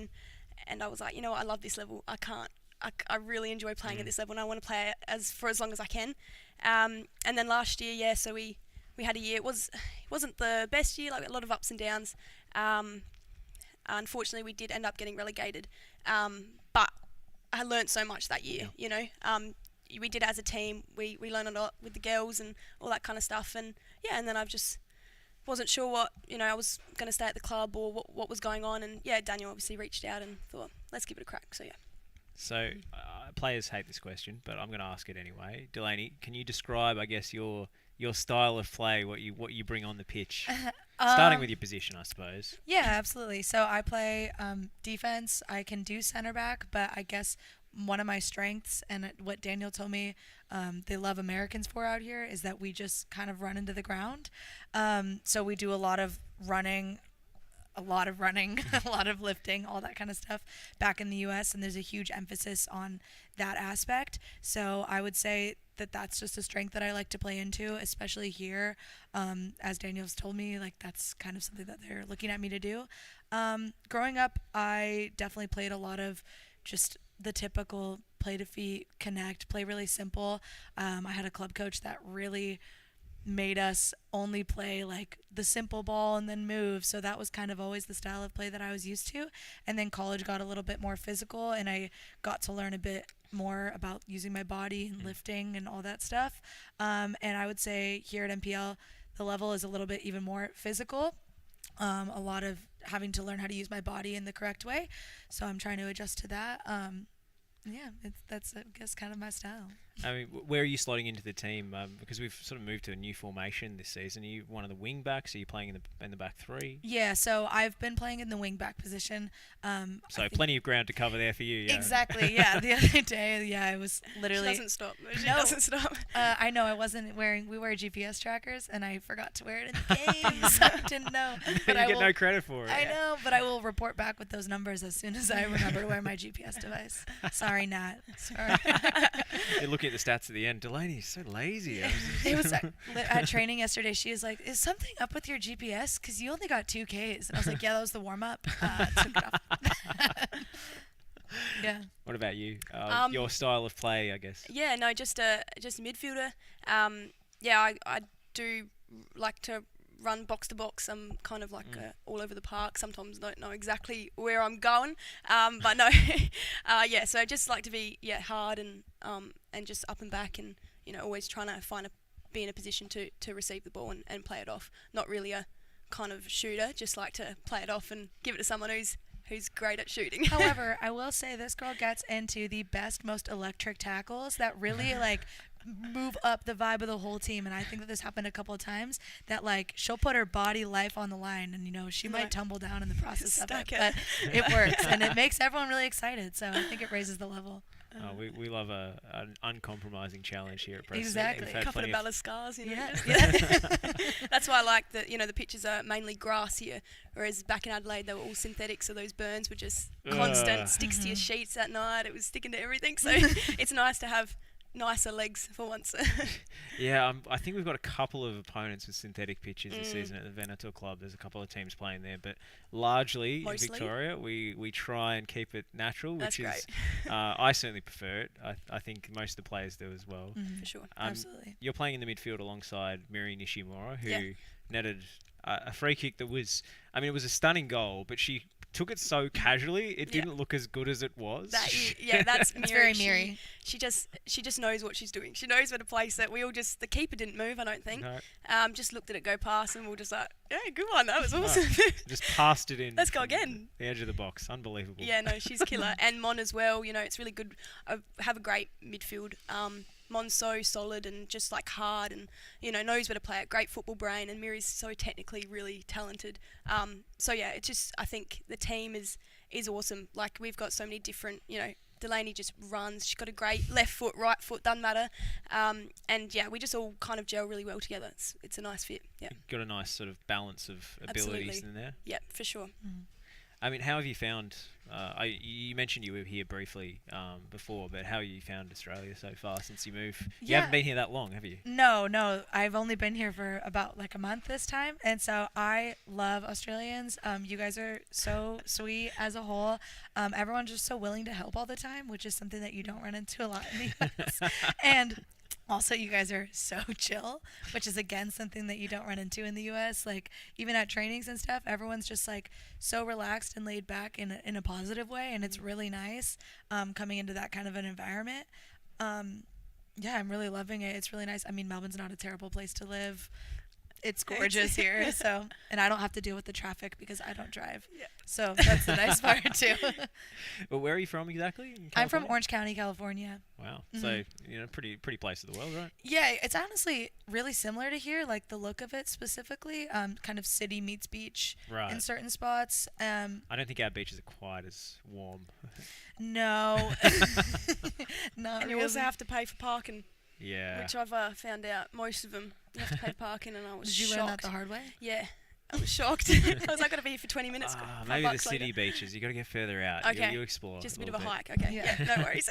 and I was like, I love this level. I really enjoy playing at this level, and I want to play it for as long as I can. And then last year, so we had a year. It wasn't the best year, like a lot of ups and downs. Unfortunately, we did end up getting relegated, but I learned so much that year. We did it as a team. We learned a lot with the girls and all that kind of stuff, and then I just wasn't sure what I was going to stay at the club or what was going on, and Daniel obviously reached out and thought, let's give it a crack. So So players hate this question, but I'm going to ask it anyway. Delaney, can you describe, I guess, your style of play, what you bring on the pitch? Starting with your position, I suppose. Yeah, absolutely. So I play defense. I can do center back, but I guess one of my strengths, and what Daniel told me they love Americans for out here, is that we just kind of run into the ground. So we do a lot of running, a lot of lifting, all that kind of stuff back in the U.S., and there's a huge emphasis on that aspect. So I would say that that's just a strength that I like to play into, especially here. As Daniel's told me, that's kind of something that they're looking at me to do. Growing up, I definitely played a lot of just the typical play to feet, connect, play really simple. I had a club coach that really made us only play like the simple ball and then move. So that was kind of always the style of play that I was used to. And then college got a little bit more physical, and I got to learn a bit more about using my body and lifting and all that stuff. And I would say here at NPL, the level is a little bit even more physical. A lot of having to learn how to use my body in the correct way. So I'm trying to adjust to that. That's I guess kind of my style. I mean, where are you slotting into the team? Because we've sort of moved to a new formation this season. Are you one of the wing backs? Are you playing in the back three? Yeah, so I've been playing in the wing back position. So plenty of ground to cover there for you. Yeah. Exactly. Yeah. The other day, I was literally. She doesn't stop. She doesn't stop. I know. I wasn't wearing. We wear GPS trackers, and I forgot to wear it in the games. I didn't know. But you get no credit for it. I know, but I will report back with those numbers as soon as I remember to wear my GPS device. Sorry, Nat. Sorry. You're looking at the stats at the end. Delaney's so lazy. It was at training yesterday. She was like, "Is something up with your GPS? Because you only got 2 Ks." And I was like, "Yeah, that was the warm up." Took it off. Yeah. What about you? Your style of play, I guess. Yeah, no, just a midfielder. I do like to run box to box. I'm kind of like all over the park. Sometimes don't know exactly where I'm going, but no, So I just like to be hard and just up and back, and always trying to be in a position to receive the ball and play it off. Not really a kind of shooter. Just like to play it off and give it to someone who's great at shooting. However, I will say this girl gets into the best, most electric tackles that really move up the vibe of the whole team. And I think that this happened a couple of times, that she'll put her body life on the line, and she might tumble down in the process of it, but it works, and it makes everyone really excited. So I think it raises the level. We love an uncompromising challenge here at Preston. Exactly. A couple of Bella scars, Yeah. That's why I like that. The pitches are mainly grass here, whereas back in Adelaide they were all synthetic. So those burns were just constant. Sticks to your sheets at night. It was sticking to everything. So it's nice to have nicer legs for once. Yeah, I think we've got a couple of opponents with synthetic pitches this season at the Venator Club. There's a couple of teams playing there, but largely in Victoria, we try and keep it natural, That's which great. is I certainly prefer it. I think most of the players do as well. For sure. Absolutely. You're playing in the midfield alongside Miri Nishimura, who netted a free kick that was, it was a stunning goal, but she took it so casually, it didn't look as good as it was. That's It's very Miri. She just knows what she's doing. She knows where to place it. The keeper didn't move, I don't think. No. Just looked at it go past, and we were just like, yeah, good one. That was awesome. Just passed it in. Let's go again. The edge of the box. Unbelievable. Yeah, no, she's killer. And Mon as well. It's really good. I have a great midfield. Mon's so solid and just hard, and knows where to play it. Great football brain, and Miri's so technically really talented. It's just, I think the team is awesome. We've got so many different. Delaney just runs. She's got a great left foot, right foot, doesn't matter. We just all kind of gel really well together. It's a nice fit. Yeah. Got a nice sort of balance of abilities in there. Yeah, for sure. How have you found? You mentioned you were here briefly before, but how have you found Australia so far since you moved? You haven't been here that long, have you? No. I've only been here for about a month this time, and so I love Australians. You guys are so sweet as a whole. Everyone's just so willing to help all the time, which is something that you don't run into a lot in the US. And also, you guys are so chill, which is, again, something that you don't run into in the U.S. Even at trainings and stuff, everyone's just, so relaxed and laid back in a positive way, and it's really nice coming into that kind of an environment. I'm really loving it. It's really nice. Melbourne's not a terrible place to live. It's gorgeous here, and I don't have to deal with the traffic because I don't drive. Yeah. So that's the nice part too. Well, where are you from exactly? I'm from Orange County, California. Wow. So, pretty place of the world, right? Yeah, it's honestly really similar to here, the look of it specifically, kind of city meets beach in certain spots. I don't think our beaches are quite as warm. No. And you also have to pay for parking. Yeah. Which I've found out, most of them you have to pay parking, and I was shocked. Did you learn that the hard way? Yeah. I was shocked. I was got to be here for 20 minutes. Maybe the city beaches. You got to get further out. Okay. You explore. Just a bit of a hike. Okay. Yeah. No worries.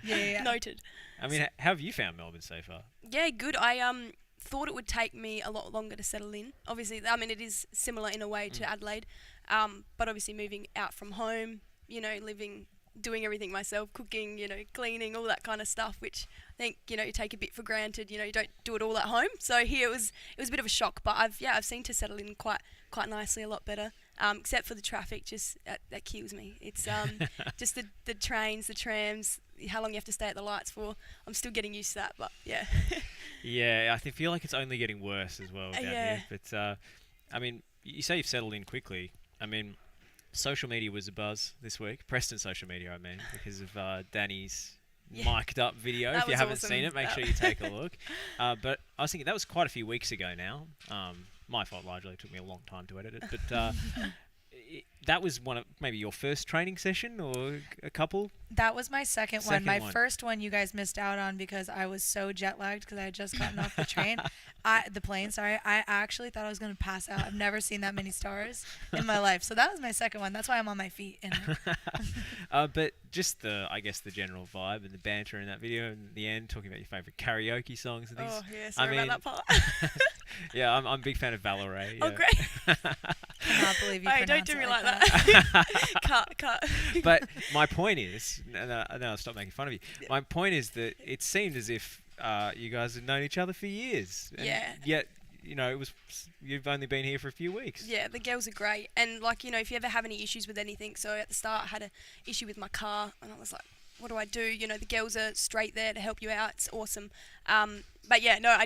Yeah. Noted. How have you found Melbourne so far? Yeah, good. I thought it would take me a lot longer to settle in. Obviously, it is similar in a way to Adelaide, but obviously moving out from home, living doing everything myself, cooking, cleaning, all that kind of stuff, which I think, you take a bit for granted. You don't do it all at home. So here it was a bit of a shock, but I've seen to settle in quite nicely, a lot better. Except for the traffic, just that kills me. It's just the trains, the trams, how long you have to stay at the lights for. I'm still getting used to that, but yeah. Yeah, I feel like it's only getting worse as well down here. But I mean, you say you've settled in quickly. I mean, social media was a buzz this week. Preston social media, I mean, because of Danny's mic'd up video. If you haven't seen it, make sure you take a look. But I was thinking that was quite a few weeks ago now. My fault largely. It took me a long time to edit it. But that was one of maybe your first training session or a couple? That was my second one. My first one you guys missed out on because I was so jet lagged because I had just gotten off the plane. I actually thought I was going to pass out. I've never seen that many stars in my life. So that was my second one. That's why I'm on my feet in it. But just the general vibe and the banter in that video and the end, talking about your favourite karaoke songs and things. Oh, yeah, sorry about that part. Yeah, I'm a big fan of Valerie. Oh, great. Cannot believe you don't do me like that. Cut. But my point is, no, I'll stop making fun of you. My point is that it seemed as if you guys had known each other for years. And yet, you've only been here for a few weeks. Yeah, the girls are great. And, if you ever have any issues with anything, so at the start I had an issue with my car, and I was like, what do I do? The girls are straight there to help you out. It's awesome. But yeah, no,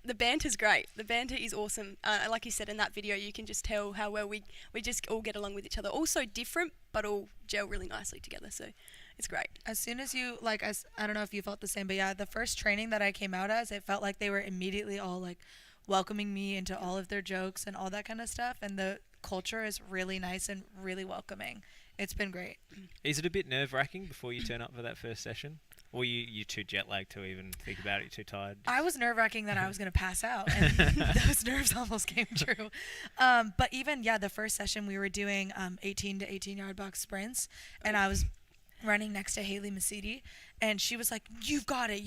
the banter's great. The banter is awesome. Like you said in that video, you can just tell how well we just all get along with each other. Also different, but all gel really nicely together. So it's great. As soon as you, I don't know if you felt the same, but yeah, the first training that I came out as, it felt like they were immediately all welcoming me into all of their jokes and all that kind of stuff. And the culture is really nice and really welcoming. It's been great. Is it a bit nerve-wracking before you turn up for that first session? Or you're too jet-lagged to even think about it, you're too tired? I was nerve-wracking that I was going to pass out, and those nerves almost came true. But even, the first session we were doing 18 to 18-yard box sprints, and I was running next to Haley Masidi, and she was like, you've got it,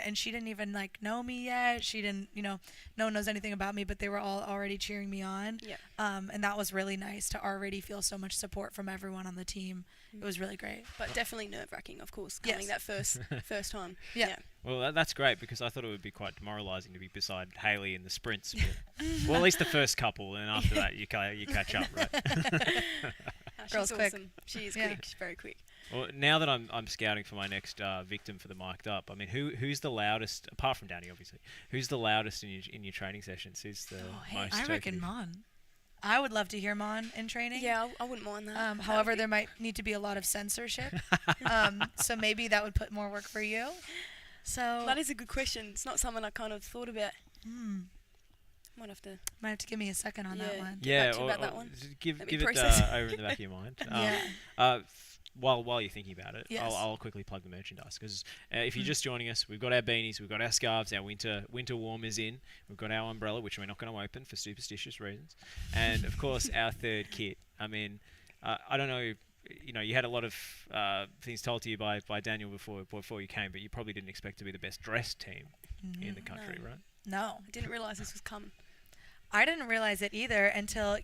and she didn't even know me yet. She didn't, no one knows anything about me, but they were all already cheering me on. Yeah. And that was really nice to already feel so much support from everyone on the team. It was really great. But definitely nerve-wracking, of course, coming that first time. Yeah. Well, that's great, because I thought it would be quite demoralising to be beside Haley in the sprints. Well, at least the first couple, and after that you catch up, right? She's awesome. She is quick. She's very quick. Well, now that I'm scouting for my next victim for the mic'd up, I mean, who's the loudest, apart from Danny, obviously? Who's the loudest in your training sessions? Who's the most? I reckon Mon. I would love to hear Mon in training. Yeah, I wouldn't mind that. However, there might need to be a lot of censorship. So maybe that would put more work for you. So that is a good question. It's not something I kind of thought about. Might have to give me a second on that one. Yeah, about that one. Give it over in the back of your mind. While you're thinking about it, yes. I'll quickly plug the merchandise, because if you're just joining us, we've got our beanies, we've got our scarves, our winter warmers in, we've got our umbrella, which we're not going to open for superstitious reasons, and of course our third kit. I mean, I don't know, you had a lot of things told to you by Daniel before you came, but you probably didn't expect to be the best dressed team in the country, right? No, I didn't realise this was coming. I didn't realize it either until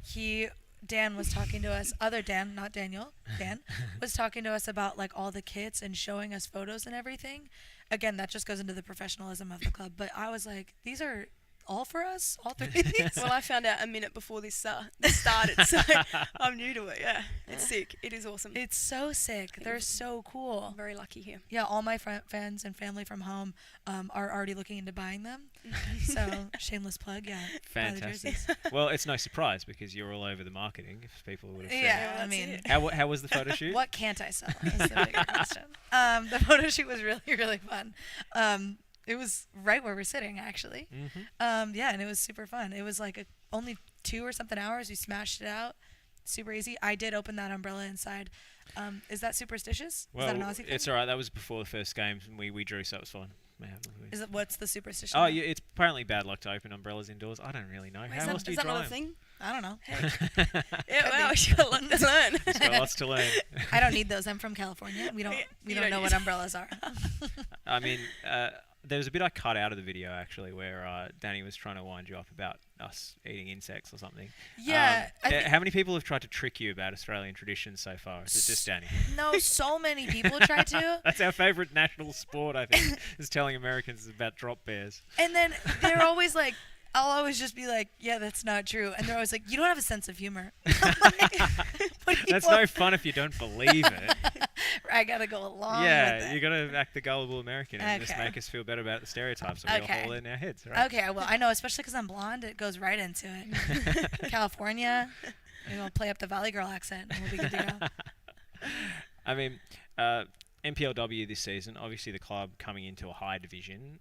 Dan was talking to us, other Dan, not Daniel, Dan, was talking to us about all the kits and showing us photos and everything. Again, that just goes into the professionalism of the club. But I was like, these are all for us? All three of these? Well, I found out a minute before this started, so I'm new to it, yeah. It's sick. It is awesome. It's so sick. They're so cool. I'm very lucky here. Yeah, all my friends and family from home are already looking into buying them. So, shameless plug, yeah. Fantastic. Well, it's no surprise, because you're all over the marketing, if people would have said. Yeah, I mean. How was the photo shoot? What can't I sell is the bigger question. The photo shoot was really, really fun. It was right where we're sitting, actually. Mm-hmm. And it was super fun. It was only 2 or something hours. We smashed it out. Super easy. I did open that umbrella inside. Is that superstitious? Well, is that an Aussie thing? It's all right. That was before the first game, and we drew, so it was fine. What's the superstition? Oh, yeah, it's apparently bad luck to open umbrellas indoors. I don't really know. How else do you dry them? Thing? I don't know. Yeah, wow, she's got a lot to learn. She's got lots to learn. I don't need those. I'm from California. We don't know what umbrellas are. I mean, there was a bit I cut out of the video actually where Danny was trying to wind you up about us eating insects or something. Yeah. How many people have tried to trick you about Australian traditions so far? Is it just Danny? No, so many people try to. That's our favourite national sport, I think, is telling Americans about drop bears. And then they're always like, I'll always just be like, yeah, that's not true. And they're always like, you don't have a sense of humor. That's no fun if you don't believe it. I got to go along with Yeah, it. you got to act the gullible American and just make us feel better about the stereotypes that we all hold in our heads, right? Okay, well, I know, especially because I'm blonde, it goes right into it. California, maybe I'll play up the Valley Girl accent and we'll be good to go. I mean, NPLW this season, obviously the club coming into a high division.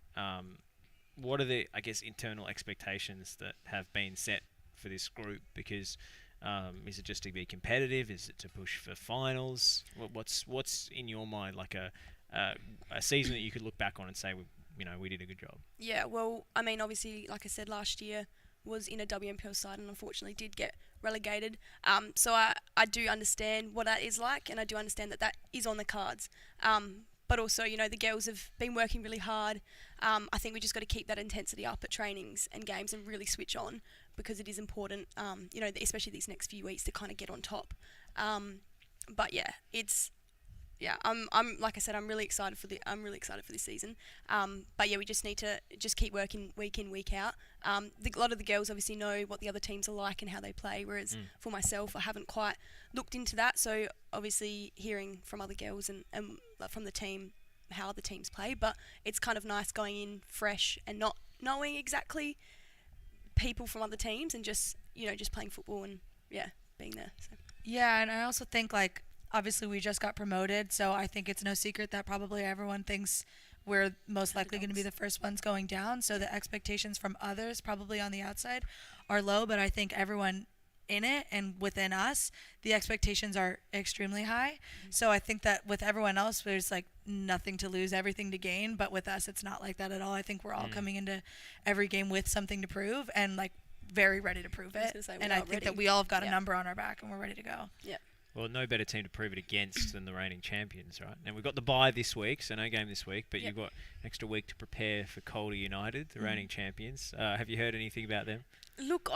What are the, I guess, internal expectations that have been set for this group? Because is it just to be competitive? Is it to push for finals? What's in your mind like a season that you could look back on and say, we did a good job? Yeah, well, I mean, obviously, like I said, last year was in a WNPL side and unfortunately did get relegated. So I do understand what that is like, and I do understand that is on the cards. But also, the girls have been working really hard. I think we just got to keep that intensity up at trainings and games and really switch on, because it is important, especially these next few weeks, to kind of get on top. But yeah, I'm like I said, I'm really excited for this season. But yeah, we just need to just keep working week in, week out. A lot of the girls obviously know what the other teams are like and how they play, whereas for myself, I haven't quite looked into that. So obviously hearing from other girls and from the team how other teams play, but it's kind of nice going in fresh and not knowing exactly people from other teams and just playing football and being there. So. Yeah, and I also think obviously we just got promoted, so I think it's no secret that probably everyone thinks we're most likely going to be the first ones going down. So the expectations from others probably on the outside are low, but I think everyone in it and within us, the expectations are extremely high. So I think that with everyone else, there's nothing to lose, everything to gain. But with us, it's not like that at all. I think we're all coming into every game with something to prove and very ready to prove it. And I think that we all have got a number on our back and we're ready to go. Yeah. Well, no better team to prove it against than the reigning champions, right? And we've got the bye this week, so no game this week, but you've got an extra week to prepare for Calder United, the reigning champions. Have you heard anything about them? Look,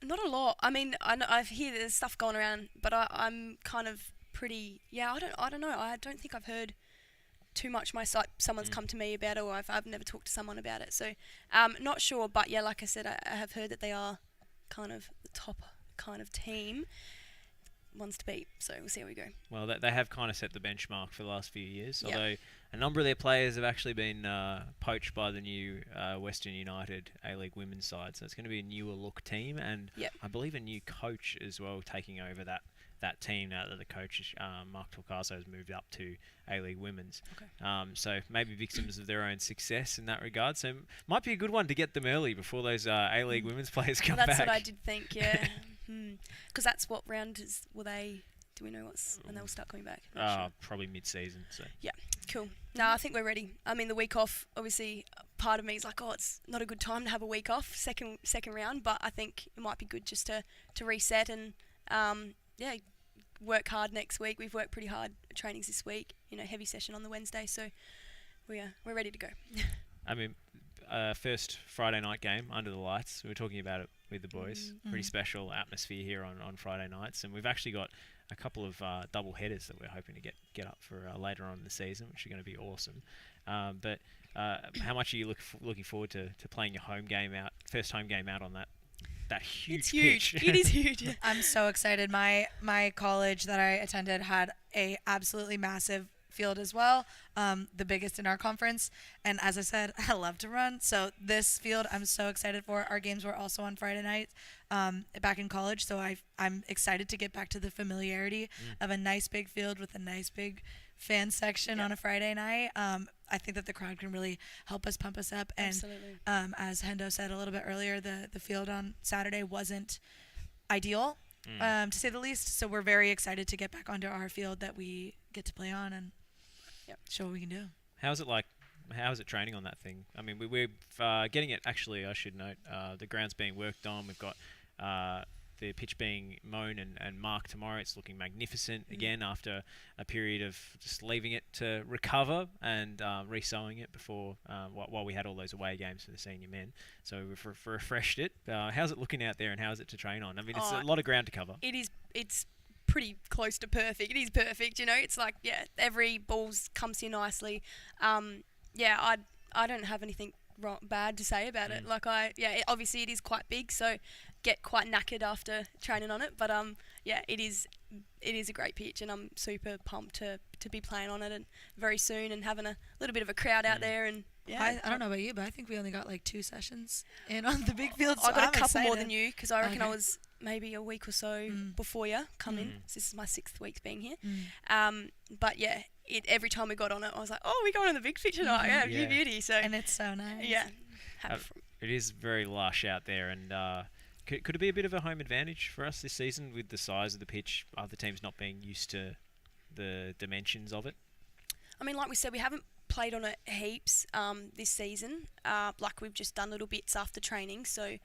not a lot. I mean, I hear there's stuff going around, but I'm kind of pretty. Yeah, I don't know. I don't think I've heard too much. Someone's come to me about it, or I've never talked to someone about it. So, not sure. But yeah, like I said, I have heard that they are kind of the top kind of team. Ones to beat, so we'll see how we go. Well, they have kind of set the benchmark for the last few years, Yep. although a number of their players have actually been poached by the new Western United A-League women's side, so it's going to be a newer look team, and I believe a new coach as well taking over that team now that the coach, Mark Torcaso, has moved up to A-League women's. Okay. So maybe victims of their own success in that regard, so might be a good one to get them early before those A-League women's players come back. That's what I did think, yeah. Because that's what round is. Do we know when they'll start coming back? Probably mid-season. So. Yeah, cool. No, I think we're ready. I mean, the week off, obviously, part of me is like, it's not a good time to have a week off, second round, but I think it might be good just to reset and, work hard next week. We've worked pretty hard at trainings this week, heavy session on the Wednesday, so we're ready to go. I mean, first Friday night game under the lights. We were talking about it with the boys. Pretty special atmosphere here on Friday nights, and we've actually got a couple of double headers that we're hoping to get up for later on in the season, which are going to be awesome. But how much are you looking forward to playing your first home game out on that huge It's huge. pitch? It is huge. I'm so excited. My college that I attended had a absolutely massive field as well, the biggest in our conference, and as I said, I love to run, so this field I'm so excited for. Our games were also on Friday night back in college, so I'm excited to get back to the familiarity of a nice big field with a nice big fan section on a Friday night. I think that the crowd can really help us pump us up, and Absolutely. As Hendo said a little bit earlier, the field on Saturday wasn't ideal, to say the least, so we're very excited to get back onto our field that we get to play on and show what we can do. How's it training on that thing? I mean, we're getting it. Actually, I should note, the ground's being worked on. We've got the pitch being mown and marked tomorrow. It's looking magnificent again after a period of just leaving it to recover and re-sowing it before while we had all those away games for the senior men. So we've refreshed it. How's it looking out there, and how's it to train on? I mean, it's a lot of ground to cover. It's pretty close to perfect. It is perfect, you know. It's like, yeah, every ball comes here nicely. I don't have anything bad to say about it. Like obviously it is quite big, so get quite knackered after training on it. But it is a great pitch, and I'm super pumped to be playing on it and very soon and having a little bit of a crowd out there. And I don't know about you, but I think we only got like 2 sessions in on the big field. So I got I'm a couple excited. more than you, because I reckon I was maybe a week or so before you come in. So this is my 6th week being here. But yeah, every time we got on it, I was like, oh, we're going on the big pitch tonight. Yeah, beauty. So and it's so nice. Yeah. It is very lush out there, and could it be a bit of a home advantage for us this season with the size of the pitch, other teams not being used to the dimensions of it? I mean, like we said, we haven't played on it heaps this season. Like we've just done little bits after training. So,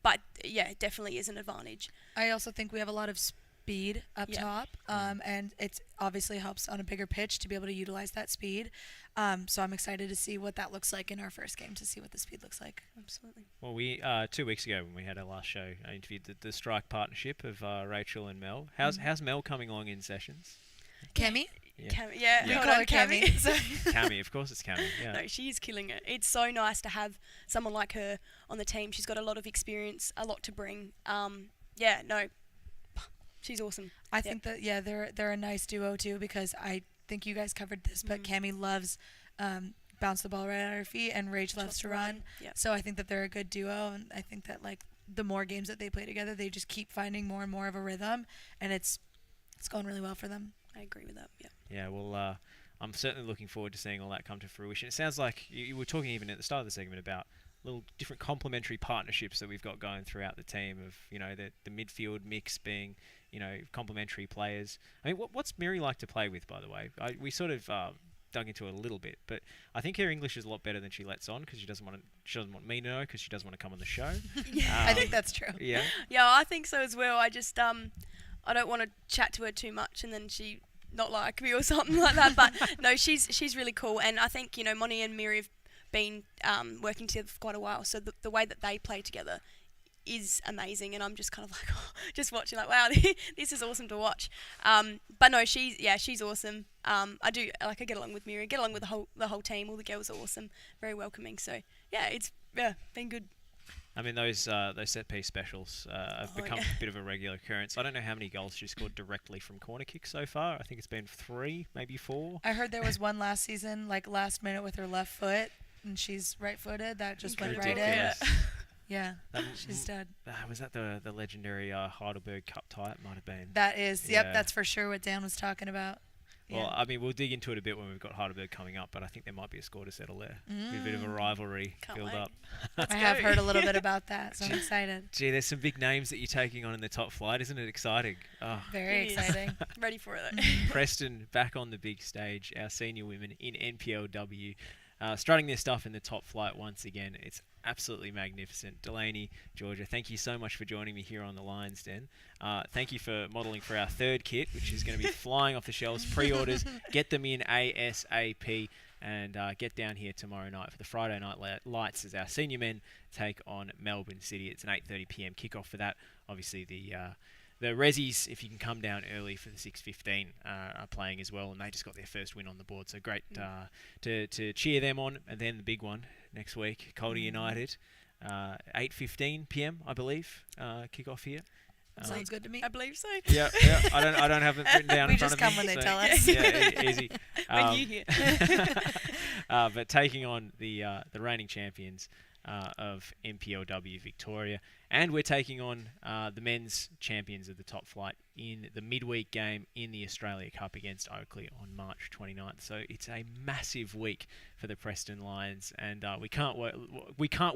but yeah, it definitely is an advantage. I also think we have a lot of speed up top, and it obviously helps on a bigger pitch to be able to utilize that speed. So I'm excited to see what that looks like in our first game, to see what the speed looks like. Absolutely. Well, we 2 weeks ago when we had our last show, I interviewed the strike partnership of Rachel and Mel. How's Mel coming along in sessions? Cammy? Yeah. We call her Cammy. Cammy, of course it's Cammy. Yeah. No, she is killing it. It's so nice to have someone like her on the team. She's got a lot of experience, a lot to bring. She's awesome. I think that they're a nice duo too, because I think you guys covered this, but Cammy loves bounce the ball right at her feet, and Rach loves to run. Yep. So I think that they're a good duo, and I think that like the more games that they play together, they just keep finding more and more of a rhythm, and it's going really well for them. I agree with that. Yeah. Yeah. Well, I'm certainly looking forward to seeing all that come to fruition. It sounds like you were talking even at the start of the segment about little different complementary partnerships that we've got going throughout the team, of the midfield mix being complementary players. I mean, what's Mary like to play with, by the way? We sort of dug into it a little bit, but I think her English is a lot better than she lets on, because she doesn't want me to know, because she doesn't want to come on the show. I think that's true. Yeah. Yeah, I think so as well. I just I don't want to chat to her too much, and then she not like me or something like that. But no, she's really cool, and I think Moni and Miri have been working together for quite a while, so the way that they play together is amazing, and I'm just kind of like just watching like, wow, this is awesome to watch. But no, she's awesome. I get along with Miri, get along with the whole team. All the girls are awesome, very welcoming. So yeah, it's been good. I mean, those set piece specials have become a bit of a regular occurrence. I don't know how many goals she scored directly from corner kicks so far. I think it's been 3, maybe 4. I heard there was one last season, like last minute with her left foot, and she's right-footed. That just went right in. Yeah, she's dead. Was that the legendary Heidelberg Cup tie? It might have been. That is, yep, that's for sure what Dan was talking about. Well, I mean, we'll dig into it a bit when we've got Heidelberg coming up, but I think there might be a score to settle there. A bit of a rivalry build up. I have heard a little bit about that, so I'm excited. Gee, there's some big names that you're taking on in the top flight. Isn't it exciting? Oh. Very exciting. Ready for it, though. Preston back on the big stage, our senior women in NPLW. Strutting their stuff in the top flight once again. It's absolutely magnificent. Delaney, Georgia, thank you so much for joining me here on the Lions Den. Thank you for modelling for our 3rd kit, which is going to be flying off the shelves. Pre-orders, get them in ASAP, and get down here tomorrow night for the Friday Night Lights as our senior men take on Melbourne City. It's an 8:30 p.m. kickoff for that. Obviously, the Rezzies, if you can come down early for the 6:15, are playing as well, and they just got their first win on the board. So great to cheer them on. And then the big one next week, Calder United, 8:15 p.m. I believe, kick-off here. Sounds good to me. I believe so. Yeah. I don't have it written down in front of me. We just come when they tell us. Yeah, easy. When you hear. But taking on the reigning champions of NPLW Victoria, and we're taking on the men's champions of the top flight in the midweek game in the Australia Cup against Oakley on March 29th. So it's a massive week for the Preston Lions, and we can't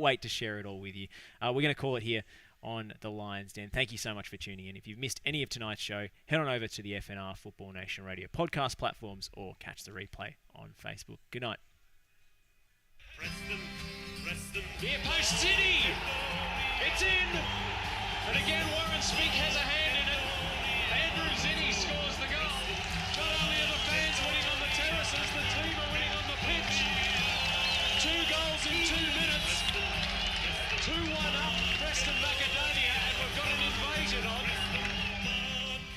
wait to share it all with you. We're going to call it here on the Lions Den. Thank you so much for tuning in. If you've missed any of tonight's show, head on over to the FNR Football Nation Radio podcast platforms, or catch the replay on Facebook. Good night. Preston. Near post City. It's in. And again, Warren Spink has a hand in it. Andrew Zinni scores the goal. Not only are the fans winning on the terraces, the team are winning on the pitch. 2 goals in 2 minutes. 2-1 up, Preston Macedonia, and we've got an invasion on.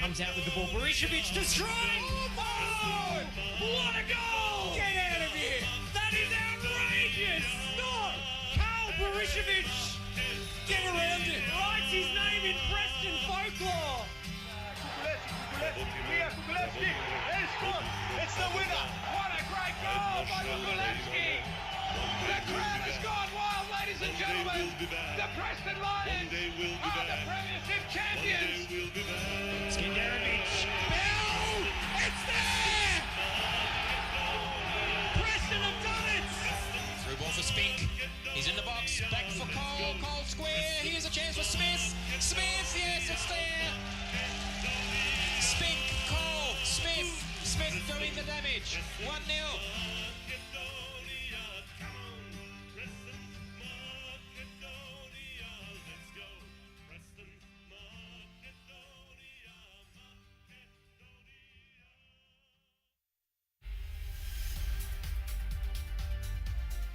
Comes out with the ball. Berishevic destroying. Oh! What a goal! Get out of here! That is outrageous! No! Carl Berishevic! Get around it! Writes his name in Preston folklore! It's the winner! What a great goal by Kukulevsky! The crowd has gone wild, ladies and gentlemen! The Preston Lions are the Premiership champions! Skinderovic! Bell! It's there! Preston have done it! Through ball for Spink. He's in the box. Back for Cole. Cole square. Here's a chance for Smith. Smith, yes, it's there. Spink, Cole, Smith. Smith doing the damage. 1-0.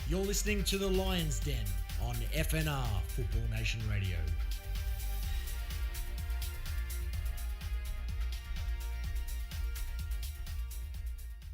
You're listening to the Lions Den on FNR Football Nation Radio.